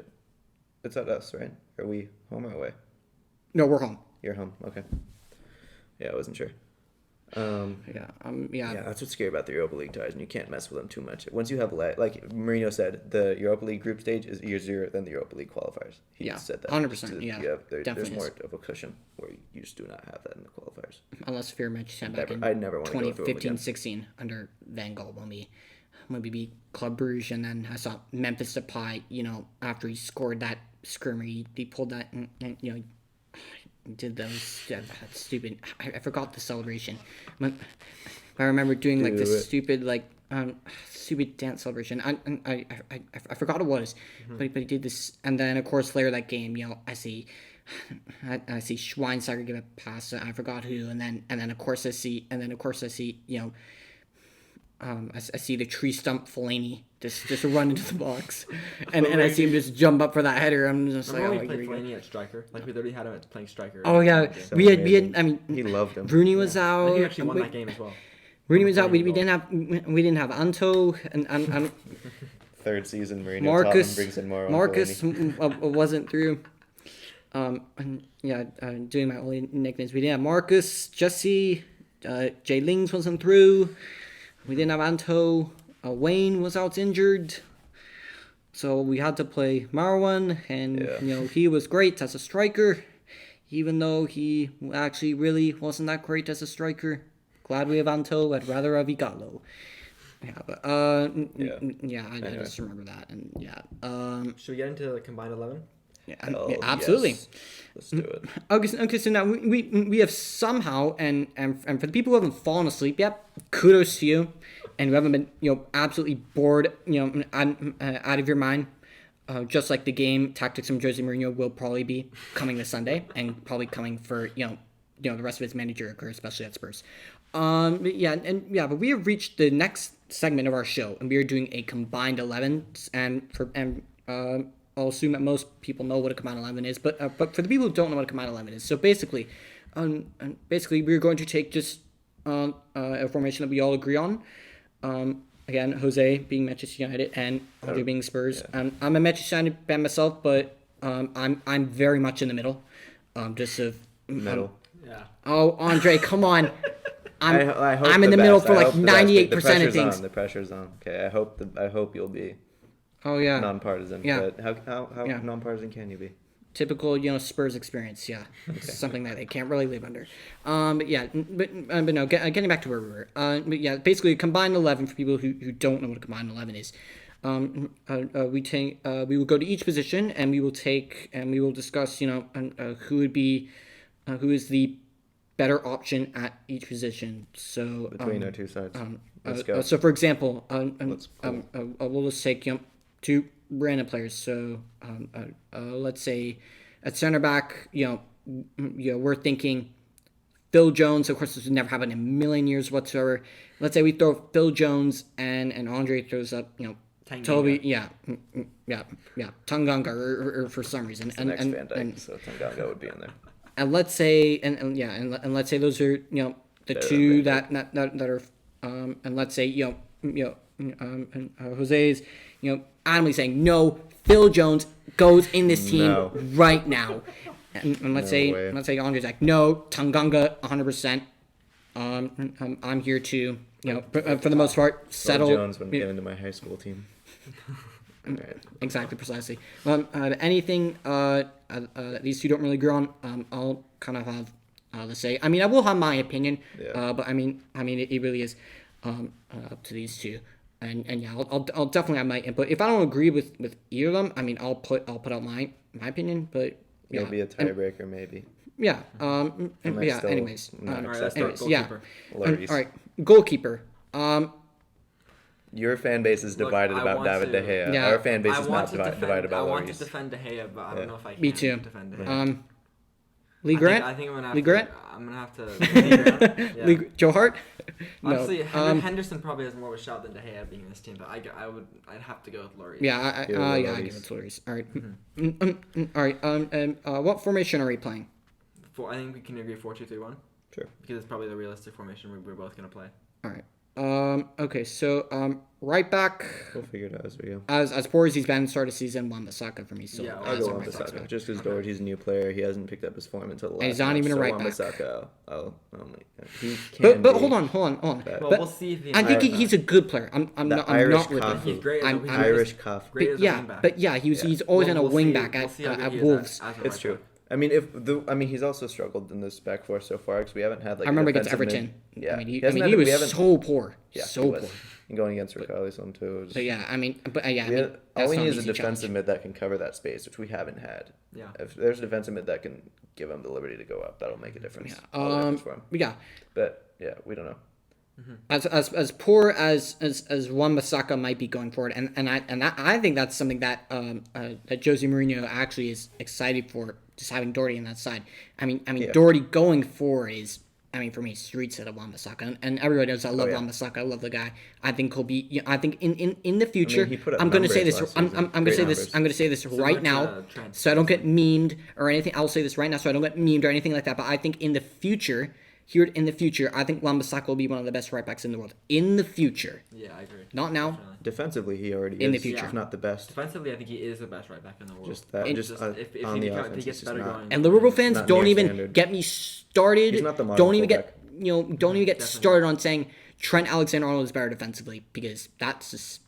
it's at us, right? Are we home or away? No, we're home. You're home, okay. Yeah, I wasn't sure. Yeah, that's what's scary about the Europa League ties, and you can't mess with them too much. Once you have like Mourinho said, the Europa League group stage is easier than the Europa League qualifiers. He said that 100%. Yeah, there's more of a cushion where you just do not have that in the qualifiers. Unless if you're Manchester back in 2015-16 under Van Gaal when we beat Club Brugge, and then I saw Memphis Depay. After he scored that screamer, he pulled that and did those that stupid. I forgot the celebration. I remember doing like this stupid stupid dance celebration. I forgot what it was, but he did this, and then of course later that game, I see Schweinsteiger give a pass. I forgot who, and then of course I see I see the tree stump Fellaini just run into the box, and I see him just jump up for that header. I'm just like, we played Fellaini at striker. Like we literally had him playing striker. Oh yeah, we had. I mean, he loved him. Rooney was out. He actually won that game as well. Rooney was out. We didn't have Anto and third season Mourinho. Marcus brings in more. Marcus wasn't through. Doing my only nicknames. We didn't have Marcus, Jesse, Jay Lings wasn't through. We didn't have Anto. Wayne was out injured. So we had to play Marwan, and he was great as a striker, even though he actually really wasn't that great as a striker. Glad we have Anto. I'd rather have Igalo. Yeah, but I just remember that, and Should we get into the combined 11? Yeah, absolutely. Yes. Let's do it. Okay, so now we have somehow, and for the people who haven't fallen asleep yet, kudos to you, and who haven't been absolutely bored out of your mind, just like the game tactics from Jose Mourinho will probably be coming this Sunday, and probably coming for the rest of his managerial career, especially at Spurs. But we have reached the next segment of our show, and we are doing a combined 11, I'll assume that most people know what a combined 11 is, but for the people who don't know what a combined 11 is, so basically we're going to take just a formation that we all agree on. Again, Jose being Manchester United and Andre being Spurs. Yeah. I'm a Manchester United fan myself, but I'm very much in the middle. Middle. Yeah. Oh, Andre, come on. I'm in the middle for like 98% of things. The pressure's on. Okay, I hope you'll be. Oh yeah. Non-partisan. Yeah. But how non-partisan can you be? Typical, Spurs experience. Yeah. Okay. Something that they can't really live under. But no. Getting back to where we were. But yeah, basically, combined 11 for people who don't know what a combined 11 is. We will go to each position and we will discuss, who is the better option at each position. So between our two sides. Let's go. So for example, we'll just take two random players. So let's say at center back, we're thinking Phil Jones. Of course, this would never happen in a million years whatsoever. Let's say we throw Phil Jones and Andre throws up, Toby, Tanganga, or for some reason, Van Dijk, so Tanganga would be in there. And let's say, and let's say those are the two that are, and let's say Jose's adamantly saying no, Phil Jones goes in this team right now, and let's say Andre's like no, Tanganga 100%. I'm here to for the most part settle. Phil Jones wouldn't get into my high school team. Right. Exactly, precisely. Anything that these two don't really agree on, I'll kind of have to say. I mean, I will have my opinion, but I mean, it really is. up to these two. And yeah, I'll definitely have my input. If I don't agree with either of them, I mean, I'll put out my opinion, but yeah. Maybe a tiebreaker, maybe. Yeah. Am I Yeah. still Anyways. not All right, let's accepting? start Yeah. goalkeeper. Lloris. All right. Goalkeeper. Your fan base is Look, divided I about want David to- De Gea. Yeah. Our fan base I is want not to divided defend. I about want to Lloris. defend De Gea, but I don't know if I can. Me too. Defend De Gea. Lee Grant. I think I'm gonna have Lee to. Grant? I'm gonna have to. Lee Grant, yeah. Joe Hart. No. Honestly, Henderson probably has more of a shot than De Gea being in this team, but I'd have to go with Lloris. Yeah. I give it to Lloris. All right. All right. What formation are we playing? I think we can agree 4-2-3-1 Sure. because it's probably the realistic formation we're both gonna play. All right. Okay. So right back. We'll figure it out as we go. As poor as he's been start of season, Wan-Bissaka for me. So Yeah, I'll as go a on right back Bissaka. spot. Just because Doherty's a new player, he hasn't picked up his form until the last. And he's not match, even a so right back. Wan-Bissaka, he can. But be hold on. bad. Well, But we'll see if I think he's a good player. I'm The not Irish with coffee. him. He's great. I'm- As a, I'm- Irish cuff. great But as a yeah, wing back. but yeah, he's always been a We'll wing see- back we'll at see how good at he is Wolves. as a It's right true. back. I mean, he's also struggled in this back four so far because we haven't had like. I remember against defensive Everton. Yeah, I mean, he hasn't had- was we haven't- so poor. Yeah, So he was. poor. And going against Richarlison too. It was- But yeah, I mean, yeah, I we mean, had- all that's we not need an is a easy defensive challenge. mid that can cover that space, which we haven't had. Yeah. If there's a defensive mid that can give him the liberty to go up, that'll make a difference. Yeah. All the difference for him. Yeah. But yeah, we don't know. As poor as Wan-Bissaka might be going forward, and I think that's something that that Jose Mourinho actually is excited for, just having Doherty on that side. I mean, Yeah. Doherty going forward is, I mean, for me, streets at Wan-Bissaka, and everybody knows I love yeah. Wan-Bissaka. I love the guy. I think he'll be. I think in the future, he put up I'm going to say numbers this. last I'm season. going to Great say this. numbers. I'm going to say this Similar right to, now, Trent. so I don't get memed or anything. I'll say this right now, so I don't get memed or anything like that. But I think in the future. In the future, I think Wan-Bissaka will be one of the best right backs in the world. In the future. Yeah, I agree. Not now. Definitely. Defensively, he already In the is, future. if not the best. Defensively, I think he is the best right back in the world. Just that, And just Just on if the he offense, gets he's just better not- going. And Liverpool fans Not don't near even standard. get me started. He's not the modern Don't even fullback. get don't even get Definitely. started on saying Trent Alexander-Arnold is better defensively, because that's just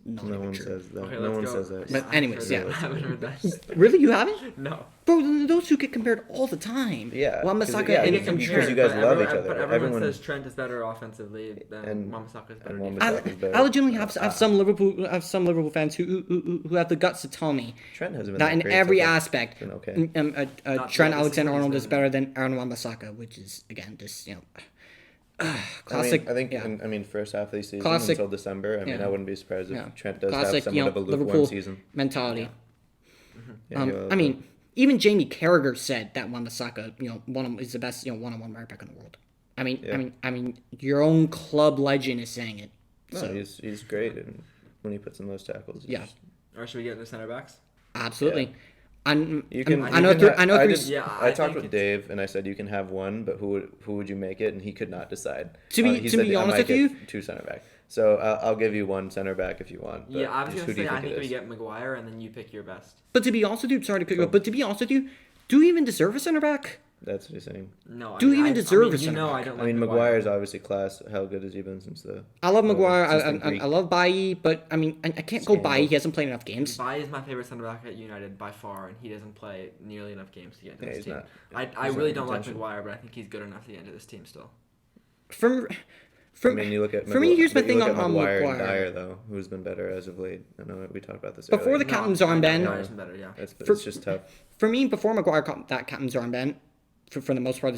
not No even one true. says that. Okay, no let's one go. says that. But I've anyways, heard yeah. that. I haven't heard that. Really, you haven't? No. Bro, those two get compared all the time. Yeah, Wan-Bissaka 'cause- yeah, and, they and get Trent. compared. You guys but love each everyone- other. But everyone Everyone- says Trent is better offensively than And- Wan-Bissaka is better. and defensively. Wan-Bissaka is better. I legitimately have some Liverpool fans who have the guts to tell me Trent hasn't been that in great so every far. aspect, Been okay. Not Trent yet. This is Alexander-Arnold what is he's better been- than Aaron Wan-Bissaka, which is again just I classic. think yeah. first half of the season Classic- until December. I mean, yeah. I wouldn't be surprised if Yeah. Trent does Classic, have somewhat of a lukewarm Liverpool season. mentality. Yeah, he'll- I mean, even Jamie Carragher said that Wan-Bissaka, is the best, one-on-one right back in the world. I mean, Yeah. I mean, your own club legend is saying it. no, So he's great, and when he puts in those tackles, Yeah. Or should we get the center backs? absolutely. And You can. I know. I know. I, three, did, Yeah, I I talked think with Dave, and I said you can have one, but who would you make it? And he could not decide. To be- He to said, be "I honest might with you- get two center back. So I'll give you one center back if you want. But Yeah, I was just gonna who do you say I think think it we is? get Maguire and then you pick your best. But to be honest with you, sorry to cut you off, but to be honest with you, do we even deserve a center back? That's what he's saying. No, Do we even I deserve mean, a center I back? don't I mean, like Maguire's obviously class. How good has he been since the? I love Maguire. since the I Greek love Bailly, but I mean, I can't go Scandal. Bailly. He hasn't played enough games. Bai is my favorite center back at United by far, and he doesn't play nearly enough games to get into Yeah, this he's team. not- I he's really not don't like contention. Maguire, but I think he's good enough to get into this team still. For I mean, you look at for me, here's my but thing you look on at Maguire and Maguire. Dyer though, who's been better as of late. I know we talked about this Before earlier. the captain's I know armband, Dyer's better, yeah. It's just tough. for me, before Maguire caught that captain's armband, for the most part,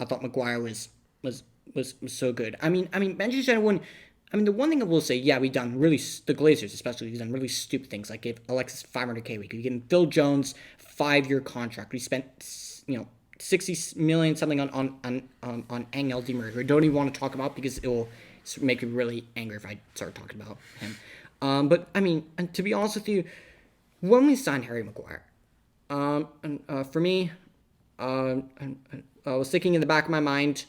I thought Maguire was so good. I mean, Manchester United won. I mean, the one thing I will say, yeah, we've done the Glazers especially, we've done really stupid things, like gave Alexis $500K a week. We gave Phil Jones 5-year contract. We spent 60 million something on Angel Di Maria, who I don't even want to talk about because it will make me really angry if I start talking about him. But I mean, and to be honest with you, when we signed Harry Maguire, for me, I was thinking in the back of my mind,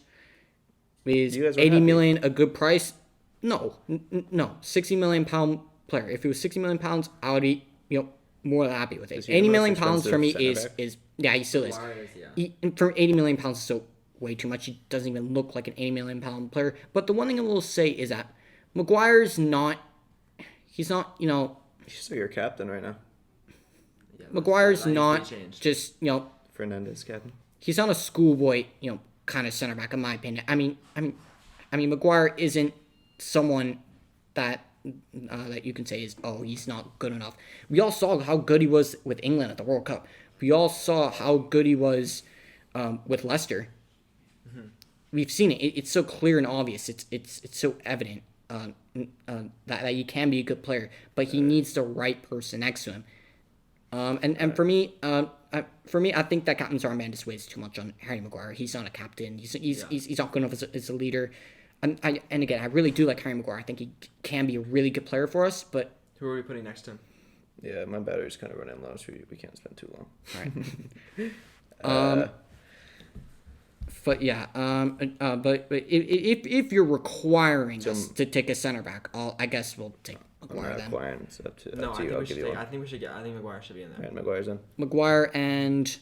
is You guys were 80 happy. million a good price? No, 60 million pound player. If it was 60 million pounds, I would be more than happy with it. Is he 80 the million most pounds for me expensive is centre-back? yeah, he still is. Maguire is, yeah. For 80 million pounds is so way too much. He doesn't even look like an 80 million pound player. But the one thing I will say is that Maguire's not. He's not. He's still your captain right now, Yeah, Maguire's that needs to not be changed. just Fernandez captain. he's not a schoolboy kind of center back in my opinion. I mean I mean, Maguire isn't someone that that you can say is, oh, he's not good enough. We all saw how good he was with England at the World Cup. We all saw how good he was with Leicester. We've seen it. It's so clear and obvious. It's so evident that he can be a good player, but he needs the right person next to him. And for me, I think that captain's armband just weighs too much on Harry Maguire. He's not a captain. He's not good enough as a leader. And again, I really do like Harry Maguire. I think he can be a really good player for us. But Who are we putting next to him? Yeah, my battery's kind of running low, so we can't spend too long. All right. But yeah, but if you're requiring us to take a center back, I guess we'll take I'm Maguire not then. acquiring. It's up to No, I you. think I'll we give should you take. one. I think Maguire should be in there. Alright, Maguire's in. Maguire and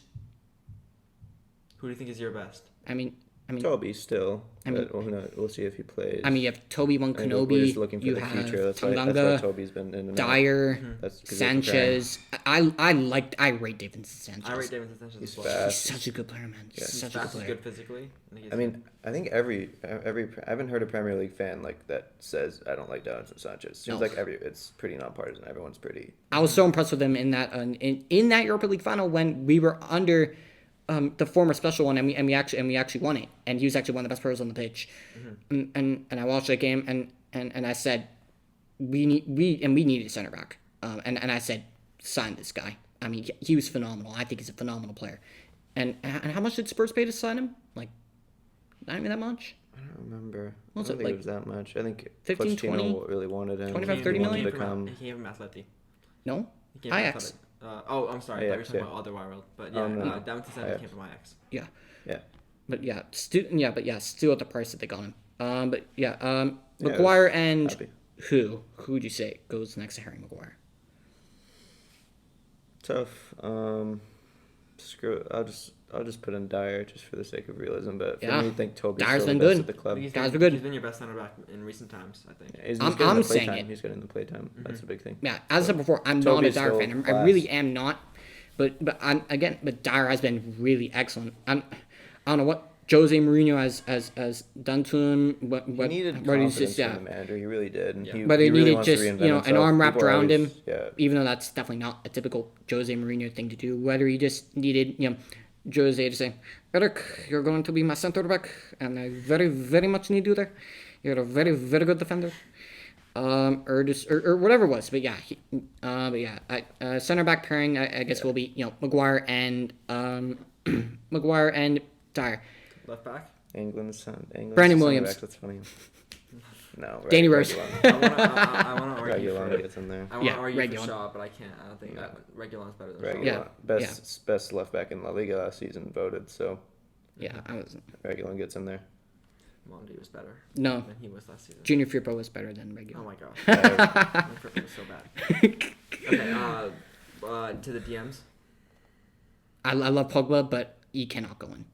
Who do you think is your best? I mean, Toby still. I mean- But we'll see if he plays. you have Toby We're Kenobi, just looking for you the have future. That's why Tanganga, Toby's been in and out. Dyer, That's 'cause they're Sanchez. I rate Davinson Sanchez. I rate Davinson Sanchez He's as well. fast. He's such a good player, man. He's He's such a good fast, he's player. good physically. I mean, I think every I haven't heard a Premier League fan like that says I don't like Davinson Sanchez. Seems No. like it's pretty nonpartisan. Everyone's pretty. I was so impressed with him in that in that Europa League final when we were under the former special one and we actually won it, and he was actually one of the best players on the pitch. And I watched that game and I said we needed a center back. And I said sign this guy. I mean, he was phenomenal. I think he's a phenomenal player. And how much did Spurs pay to sign him? Like, not even that much. I don't remember. What was I it, don't think like it was that much. I think 15, Pochettino 20? really wanted him. 25, He 30 wanted million? to come. He came from Atleti. No, He came from Ajax. Athletic. I'm sorry. I thought Ajax, you were talking yeah. about Otherworld. But Oh, yeah, no. Davinson Sanchez Ajax. came from Ajax. Yeah, Yeah. but yeah, still at the price that they got him. But yeah, Yeah, Maguire I was and happy. who would you say goes next to Harry Maguire? Tough. Screw it. I'll just put in Dyer just for the sake of realism. But for Yeah. me, I think Toby's Dyer's still been the best good. at the club. He's Guys been, were good. He's been your best center back in recent times, I think. He's I'm getting the saying playtime. it. He's getting the playtime. That's a big thing. Yeah, as I said before, I'm not a Toby's Dyer still fan. I class. really am not. But Dyer has been really excellent. I don't know what Jose Mourinho has done to him. He needed what he's confidence just from the manager. He really did. And he, But he he really needed wants just to reinvent an himself. arm wrapped People are around always- him. Yeah. Even though that's definitely not a typical Jose Mourinho thing to do. Whether he just needed Jose to say, Eric, you're going to be my center back, and I very very much need you there. You're a very very good defender. Or whatever it was, but yeah, center back pairing I guess will be Maguire and Maguire and Dyer. Left back? England's Brandon center Williams. back, that's funny. No, Danny Rose. I want to argue Regulon for gets in there. I want to Yeah, argue Reguilon. for Shaw, but I can't. I don't think that Reguilon's better than Regulon, Shaw. Yeah. best left back in La Liga last season voted. So Yeah, I was Regulon gets in there. Mondi was better no. than he was last season. Junior Firpo was better than Oh regular. my gosh. Uh, My Firpo was so bad. Okay, to the DMs. I love Pogba, but he cannot go in.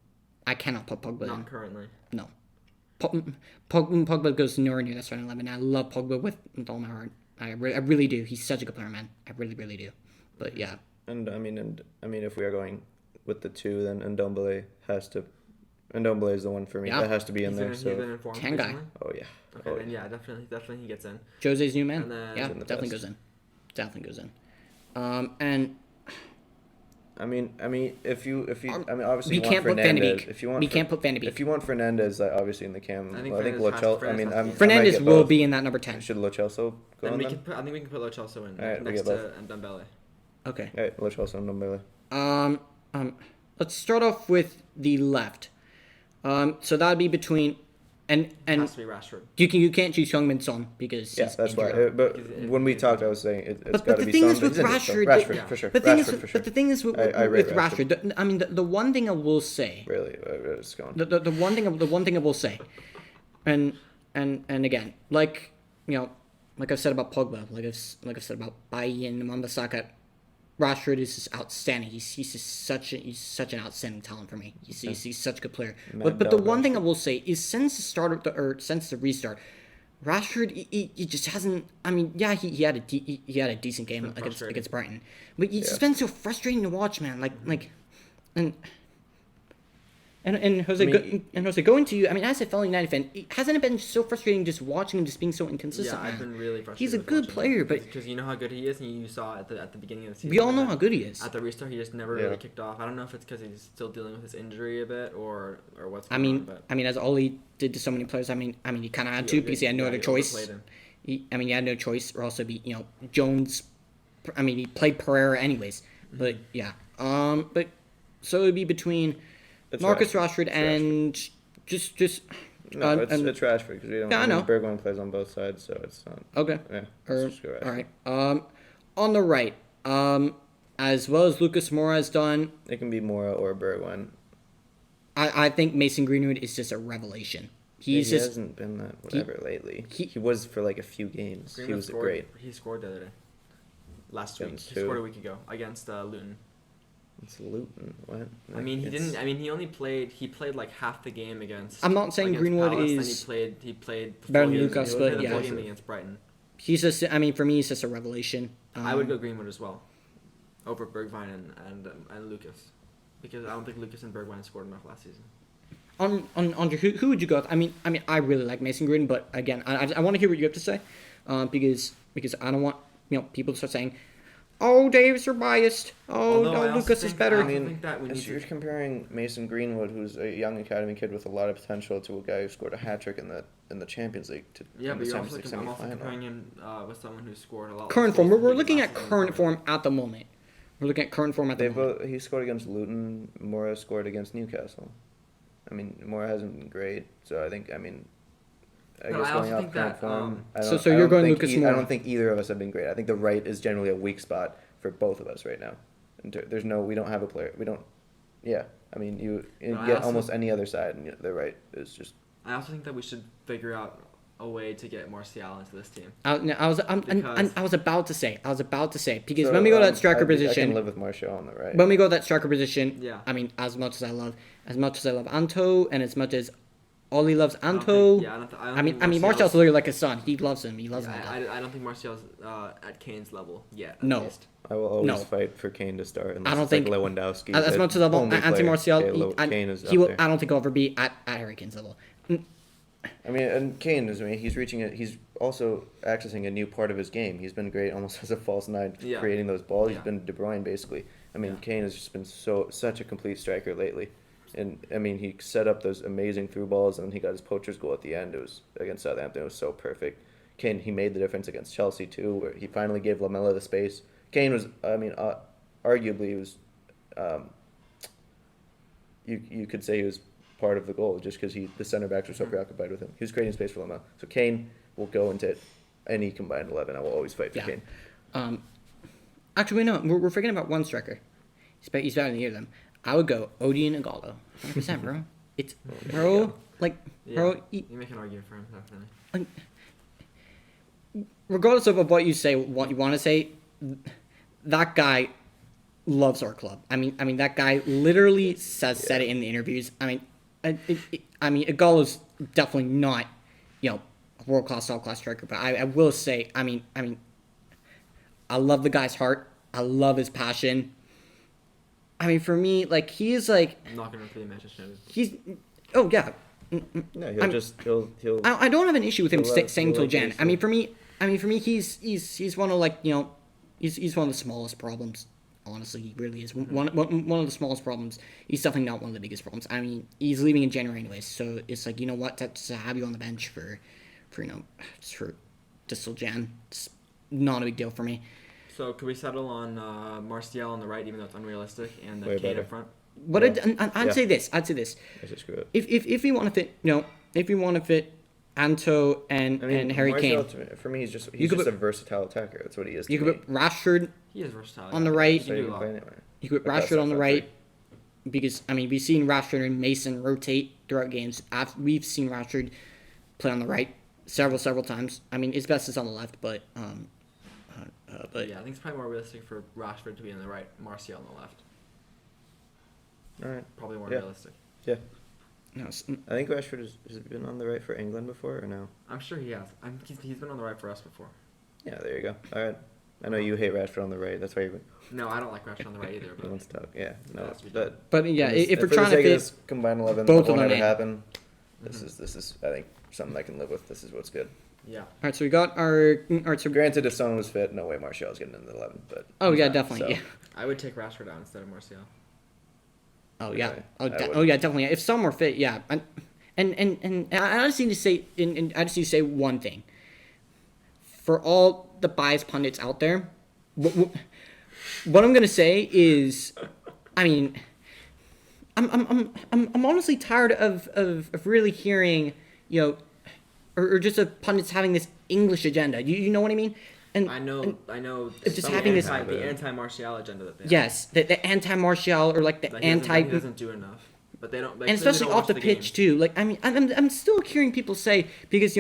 I cannot put Pogba in. Not currently. No. Pogba goes nowhere near that starting 11. I love Pogba with all my heart. I really do. He's such a good player, man. I really, really do. But yeah. and I mean, if we are going with the two, then Ndombele has to. Ndombele is the one for me. Yeah. That has to be in He's there. been So informed. 10 guy. recently? oh yeah. Okay, Oh, then yeah, definitely he gets in. Jose's new man. And then- Yeah, in the definitely best. goes in. Definitely goes in. And I mean, if you, obviously we you can't want put Van de Fernandez. Beek. If you want, We can't put Van de Beek. If you want Fernandez, obviously in the cam. I think I think Fernandez Lo has- Celso. I mean, Fernandez has to be in. I might Fernandez get will both. be in that number 10. Should Lo Celso go Then on we then? can I think we can put Lo Celso in Alright, we next get to Dembele. Okay. All right, Lo Celso and Ndombele. Let's start off with the left. So that would be between It and has to be Rashford. you can't choose Heung-min Son because Yeah, he's that's why. injured. But Because when we it- talked, I was saying it's But got to the be thing Son, is but with he's injured, so Rashford, Rashford yeah. for sure. The thing Rashford is, for sure. but the thing is with I rate Rashford. I mean, the one thing I will say, Really, it's going. the one thing I will say, and again, like I've said about Pogba, like I've said about Bailly and Wan-Bissaka, Rashford is just outstanding. He's just such an outstanding talent for me. He's such a good player. But the one thing I will say is since the restart, Rashford he just hasn't. I mean, yeah, he had a decent game against Brighton, but it's just been so frustrating to watch, man. And And Jose, Jose, going to you. I mean, as a fellow United fan, hasn't it been so frustrating just watching him just being so inconsistent? Yeah, I've been really frustrated. He's a good player, but because you know how good he is, and you saw at the beginning of the season. we all know how good he is. At the restart, he just never really kicked off. I don't know if it's because he's still dealing with his injury a bit, or what's going on. But I mean, as Oli did to so many players, I mean, he kind of had to because he had no other choice. He had no choice, or also be Jones. I mean, he played Pereira anyways, but yeah. But so it would be between Marcus Rashford and just. No, it's Rashford because we don't. Yeah, I know. Bergwijn plays on both sides, so it's not. Okay. Yeah. All right. On the right, as well as Lucas Moura has done. It can be Moura or Bergwijn. I think Mason Greenwood is just a revelation. He hasn't been that lately. He was for like a few games. Greenwood he was great. He scored the other day. Last week. He scored a week ago against Luton. It's Luton. What? I mean, he didn't. I mean, he only played. He played like half the game against. I'm not saying Greenwood Palace, is. Then he played better than Lucas, but the yeah. full game against Brighton. He's just. I mean, for me, he's just a revelation. I would go Greenwood as well, over Bergwijn and Lucas, because I don't think Lucas and Bergwijn scored enough last season. On who would you go with? I mean, I really like Mason Greenwood, but again, I want to hear what you have to say, because I don't want people to start saying, "Oh, Davis are biased. Oh, no, Lucas is better." I mean, you're comparing Mason Greenwood, who's a young academy kid with a lot of potential, to a guy who scored a hat trick in the Champions League. But you're also comparing him with someone who scored a lot. Current form. We're looking at current form at the moment. We're looking at current form at the moment. He scored against Luton. Moura scored against Newcastle. I mean, Moura hasn't been great, so I guess going off current form. So you're going Lucas Moura. I don't think either of us have been great. I think the right is generally a weak spot for both of us right now. We don't have a player. We don't. Yeah, I mean, you get almost any other side, and the right is just. I also think that we should figure out a way to get Martial into this team. I was about to say because when we go to that striker position, I can live with Martial on the right. When we go to that striker position, yeah. I mean, as much as I love Anto, and as much as Oli loves Anto, I mean, Martial's literally like a son. He loves him. He loves him. I don't think Martial's at Kane's level yet. No. Least. I will always fight for Kane to start. I don't think Lewandowski. As much as I love Anti-Martial, Kane is he will. I don't think he'll ever be at Harry Kane's level. I mean, and Kane is. I mean, he's reaching it. He's also accessing a new part of his game. He's been great, almost as a false nine, creating those balls. He's been De Bruyne basically. I mean, Kane has just been such a complete striker lately, and I mean, he set up those amazing through balls, and he got his poacher's goal at the end. It was against Southampton. It was so perfect. Kane, he made the difference against Chelsea too, where he finally gave Lamela the space. Kane was, I mean, arguably he was. You could say he was part of the goal just because the center backs were so preoccupied with him. He was creating space for Lamela. So Kane will go into any combined 11. I will always fight for Kane. Actually, no, we're forgetting about one striker. He's better than either of them. I would go Odi and Igalo. 100%, bro. It's bro, like bro. You make an argument for him, definitely. Like, regardless of what you say, what you want to say, that guy loves our club. I mean, that guy literally said it in the interviews. I mean, Igalo's definitely not, a world-class, top-class striker, but I will say, I mean, I love the guy's heart. I love his passion. I mean, for me, like, he is, like... I'm not going to repeat the Manchester United. He's... Oh, yeah. No, he'll... I don't have an issue with him staying till Jan. I mean, for me, he's one of, like, he's one of the smallest problems. Honestly, he really is. One of the smallest problems. He's definitely not one of the biggest problems. I mean, he's leaving in January anyways, so it's like, you know what, to have you on the bench for just till Jan, it's not a big deal for me. So could we settle on Martial on the right, even though it's unrealistic, and then Kane up front? But I'd say this. If we want to fit Anto and Harry Martial, Kane, for me, he's just a versatile attacker. That's what he is. You could put Rashford. He is versatile on the right. You could put Rashford on the right, because we've seen Rashford and Mason rotate throughout games. We've seen Rashford play on the right several times. I mean, his best is on the left, but yeah, I think it's probably more realistic for Rashford to be on the right, Martial on the left. All right. Probably more realistic. Yeah. No, I think Rashford has been on the right for England before, or no? I'm sure he has. He's been on the right for us before. Yeah, there you go. All right. I know you hate Rashford on the right. That's why you're. No, I don't like Rashford on the right either. You But want to talk? Yeah, no, has to be done. But yeah, if we're for trying the to sake of fit this combined 11, both that of won't them ever in. happen. This is I think something I can live with. This is what's good. yeah. All right, so we got our. All right, so Granted, if someone was fit, no way Martial's getting into the 11. But oh he's yeah, not, definitely. so. Yeah. I would take Rashford out instead of Martial. Oh yeah. Okay, Oh, I oh wouldn't. yeah, definitely. If some were fit, yeah. And I just need to say, I just need to say one thing. For all the biased pundits out there, what I'm gonna say is, I mean, I'm honestly tired of really hearing, or just of pundits having this English agenda. You know what I mean? And I know. It's just the having this- the anti-Martial agenda that they have. yes, the anti-Martial or like the That anti. he doesn't do enough. But they don't. They And especially off the pitch too. Like I mean, I'm still hearing people say because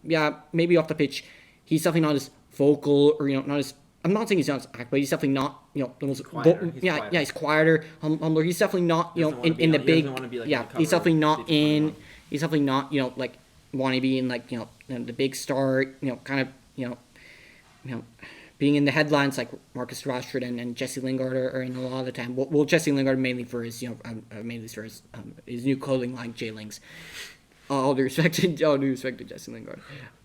yeah, maybe off the pitch, he's definitely not as vocal or not as. I'm not saying he's not as active, but he's definitely not the most. Quieter. He's quieter. Yeah, he's quieter, humbler. He's definitely not He doesn't wanna be in the on- he big. doesn't wanna be, like, Yeah, in the he's cover definitely not FIFA 21. He's definitely not like want to be in like the big star kind of being in the headlines like Marcus Rashford and Jesse Lingard are in a lot of the time. Well, Jesse Lingard mainly for his mainly for his new clothing line, J-Lings. All due respect to Jesse Lingard.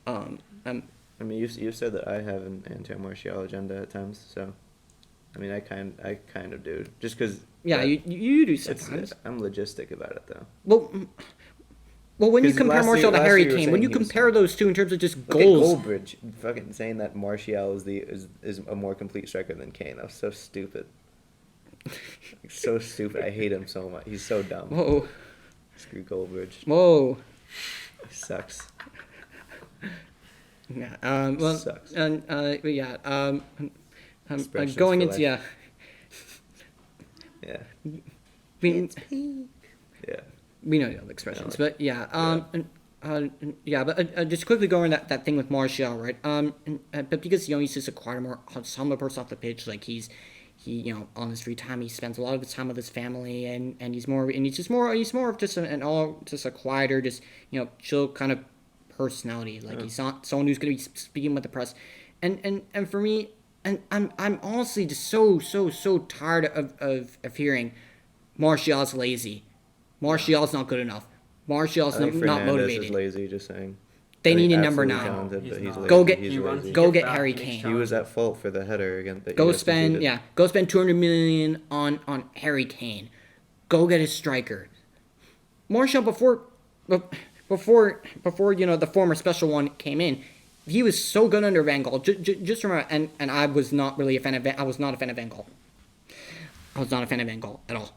I mean, you said that I have an anti-Martial agenda at times, so I mean, I kind of do, just because. Yeah, you do sometimes. I'm logistic about it though. Well, when you 'Cause compare last Martial to year Harry you were Kane, saying when you he was- compare those two in terms of just Look goals, at Goldbridge fucking saying that Martial is a more complete striker than Kane. That was so stupid. Like, so stupid. I hate him so much. He's so dumb. whoa, Screw Goldbridge. whoa. He sucks. Yeah. Well. Sucks. Yeah. Expressions Going for into life. yeah. Yeah. Yeah. We know the other expressions, No. but yeah. But just quickly going that thing with Martial, right? But because he's just a quieter, more humble person off the pitch, like he on his free time he spends a lot of his time with his family, and he's more of just a quieter, just chill kind of personality. Like he's not someone who's gonna be speaking with the press, and for me, and I'm honestly just so tired of hearing Martial's lazy. Martial's not good enough. Martial's I think not Fernandez motivated. is lazy. Just saying. They I think need a number absolutely 9. talented, He's but he's not. lazy. Go get- He's He lazy. runs. Go He get gets back, Harry he makes Kane. He was challenges. at fault for the header again. That Go you guys spend conceded. Go spend $200 million on Harry Kane. Go get a striker. Martial before the former special one came in, he was so good under Van Gaal. Just remember, and I was not really a fan of I was not a fan of Van Gaal. I was not a fan of Van Gaal at all.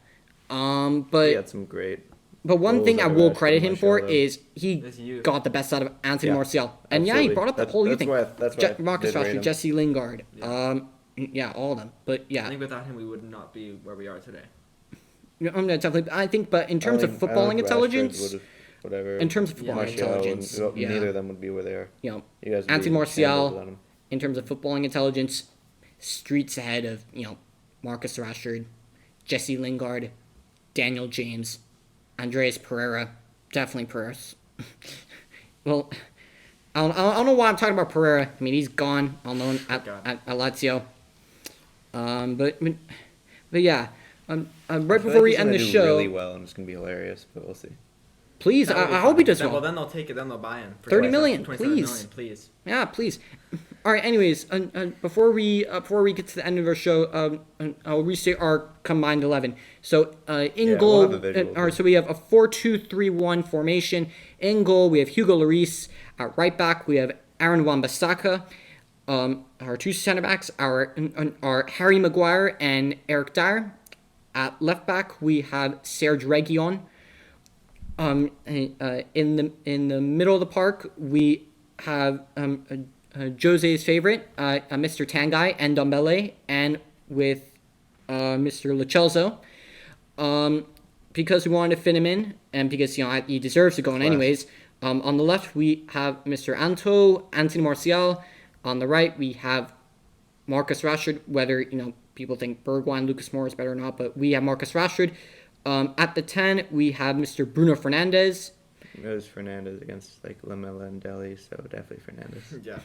But He had some great. But one goals thing I under will Rashford credit and him for Martial, though. is he His youth. got the best out of Anthony Yeah, Martial. And yeah, he absolutely. brought up the whole youth thing. That's why Marcus I did rate Rashford, him. Jesse Lingard. Yeah. All of them. But I yeah, think without him, we would not be where we are today. definitely. I think, but in terms of I think footballing Rashford intelligence, would've- whatever. in terms of footballing Martial intelligence, wouldn't- yeah. neither of them would be where they are. You guys would Anthony be Martial, shambles without him. in terms of footballing intelligence, streets ahead of Marcus Rashford, Jesse Lingard, Daniel James, Andreas Pereira, definitely Pereira. Well, I don't know why I'm talking about Pereira. I mean, he's gone on loan at Lazio. But yeah, right I feel before like we he's end gonna the do show, really well, and it's gonna be hilarious, but we'll see. please, That would be I hope he fine. does Then- well. Well, then they'll take it. Then they'll buy him. For 30 million, 27 please. million, please. Yeah, please. All right. Anyways, before we get to the end of our show, I'll restate our combined 11. So in Yeah, goal, we'll have a visual, all right. So we have a 4-2-3-1 formation. In goal, we have Hugo Lloris. At right back, we have Aaron Wan-Bissaka. Our two center backs are Harry Maguire and Eric Dyer. At left back, we have Serge Reguilon. In the middle of the park, we have Jose's favorite, Mr. Tanguy and Ndombele, and with Mr. Lo Celso. Because we wanted to fit him in, and because he deserves to go in anyways. On the left, we have Mr. Anthony Martial. On the right, we have Marcus Rashford. Whether people think Bergwijn, Lucas Moura is better or not, but we have Marcus Rashford. At the 10, we have Mr. Bruno Fernandez. it was Fernandez against like Lamela and Dele, so definitely Fernandez. Yeah.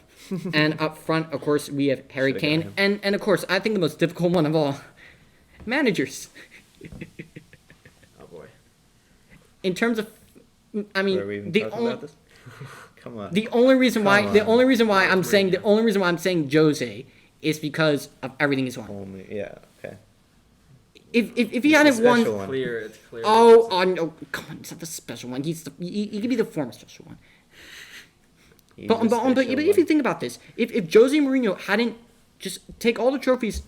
And up front, of course, we have Harry Should've got Kane. him. And of course, I think the most difficult one of all, managers. Oh boy. In terms of, I mean, Were we even the talking only about this? Come on. the only reason why Come the on. only reason why That's I'm saying the Mourinho. only reason why I'm saying Jose is because of everything he's won. Only, yeah, okay. If he The hadn't won, special one. It's clear. oh no, come on, it's not the special one. He could be the former special one. He's But the if special you one. think about this, if Jose Mourinho hadn't just take all the trophies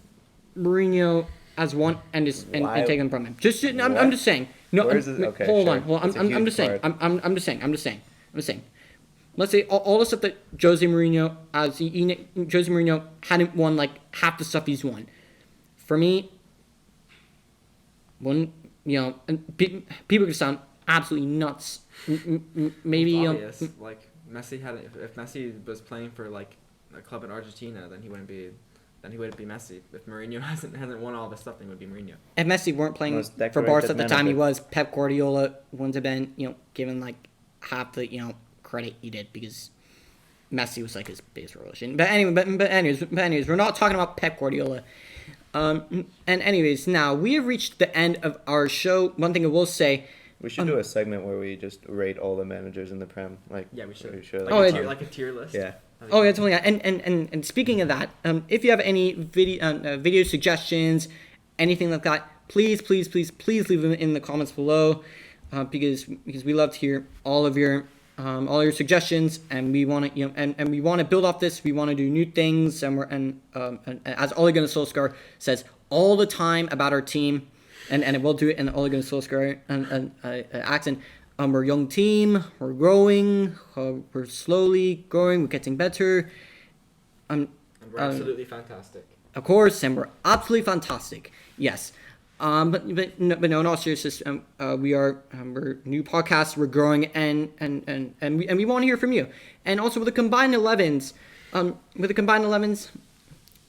Mourinho has won and Why- take them from him, I'm What? just saying. No, Where's his- okay, hold sure. on, hold on. It's a I'm huge just saying. part. I'm just saying. Let's say all the stuff that Jose Mourinho Jose Mourinho hadn't won like half the stuff he's won. For me, and people could sound absolutely nuts. Maybe It's obvious. Like Messi had, if Messi was playing for like a club in Argentina, then he wouldn't be Messi. If Mourinho hasn't won all this stuff, then he would be Mourinho. if Messi weren't playing Most for decorated Barca at the time he manager. was, Pep Guardiola wouldn't have been given like half the credit he did because Messi was like his biggest relation. But anyways, we're not talking about Pep Guardiola. And anyways, now we have reached the end of our show. One thing I will say, We should do a segment where we just rate all the managers in the Prem. Like, Yeah, we should. like, Oh, Like a tier list. yeah. oh yeah, totally. And speaking of that, if you have any video suggestions, anything like that, please leave them in the comments below, because we love to hear all your suggestions, and we want to and we want to build off this. We want to do new things, and as Ole Gunnar Solskjaer says all the time about our team, and we'll do it in Ole Gunnar Solskjaer accent. We're a young team. We're growing. We're slowly growing. We're getting better. And we're absolutely fantastic. Of course, and we're absolutely fantastic. Yes. But no, in all seriousness, we're a new podcast. We're growing, and we want to hear from you. And also with the combined 11s,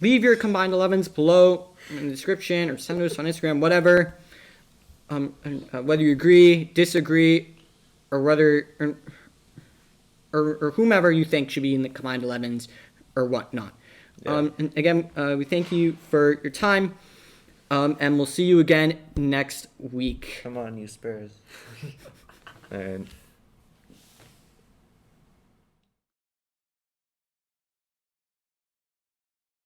leave your combined 11s below in the description or send us on Instagram, whatever. Whether you agree, disagree, or whether or whomever you think should be in the combined 11s or whatnot. Yeah. And again, we thank you for your time. And we'll see you again next week. Come on, you Spurs. All right.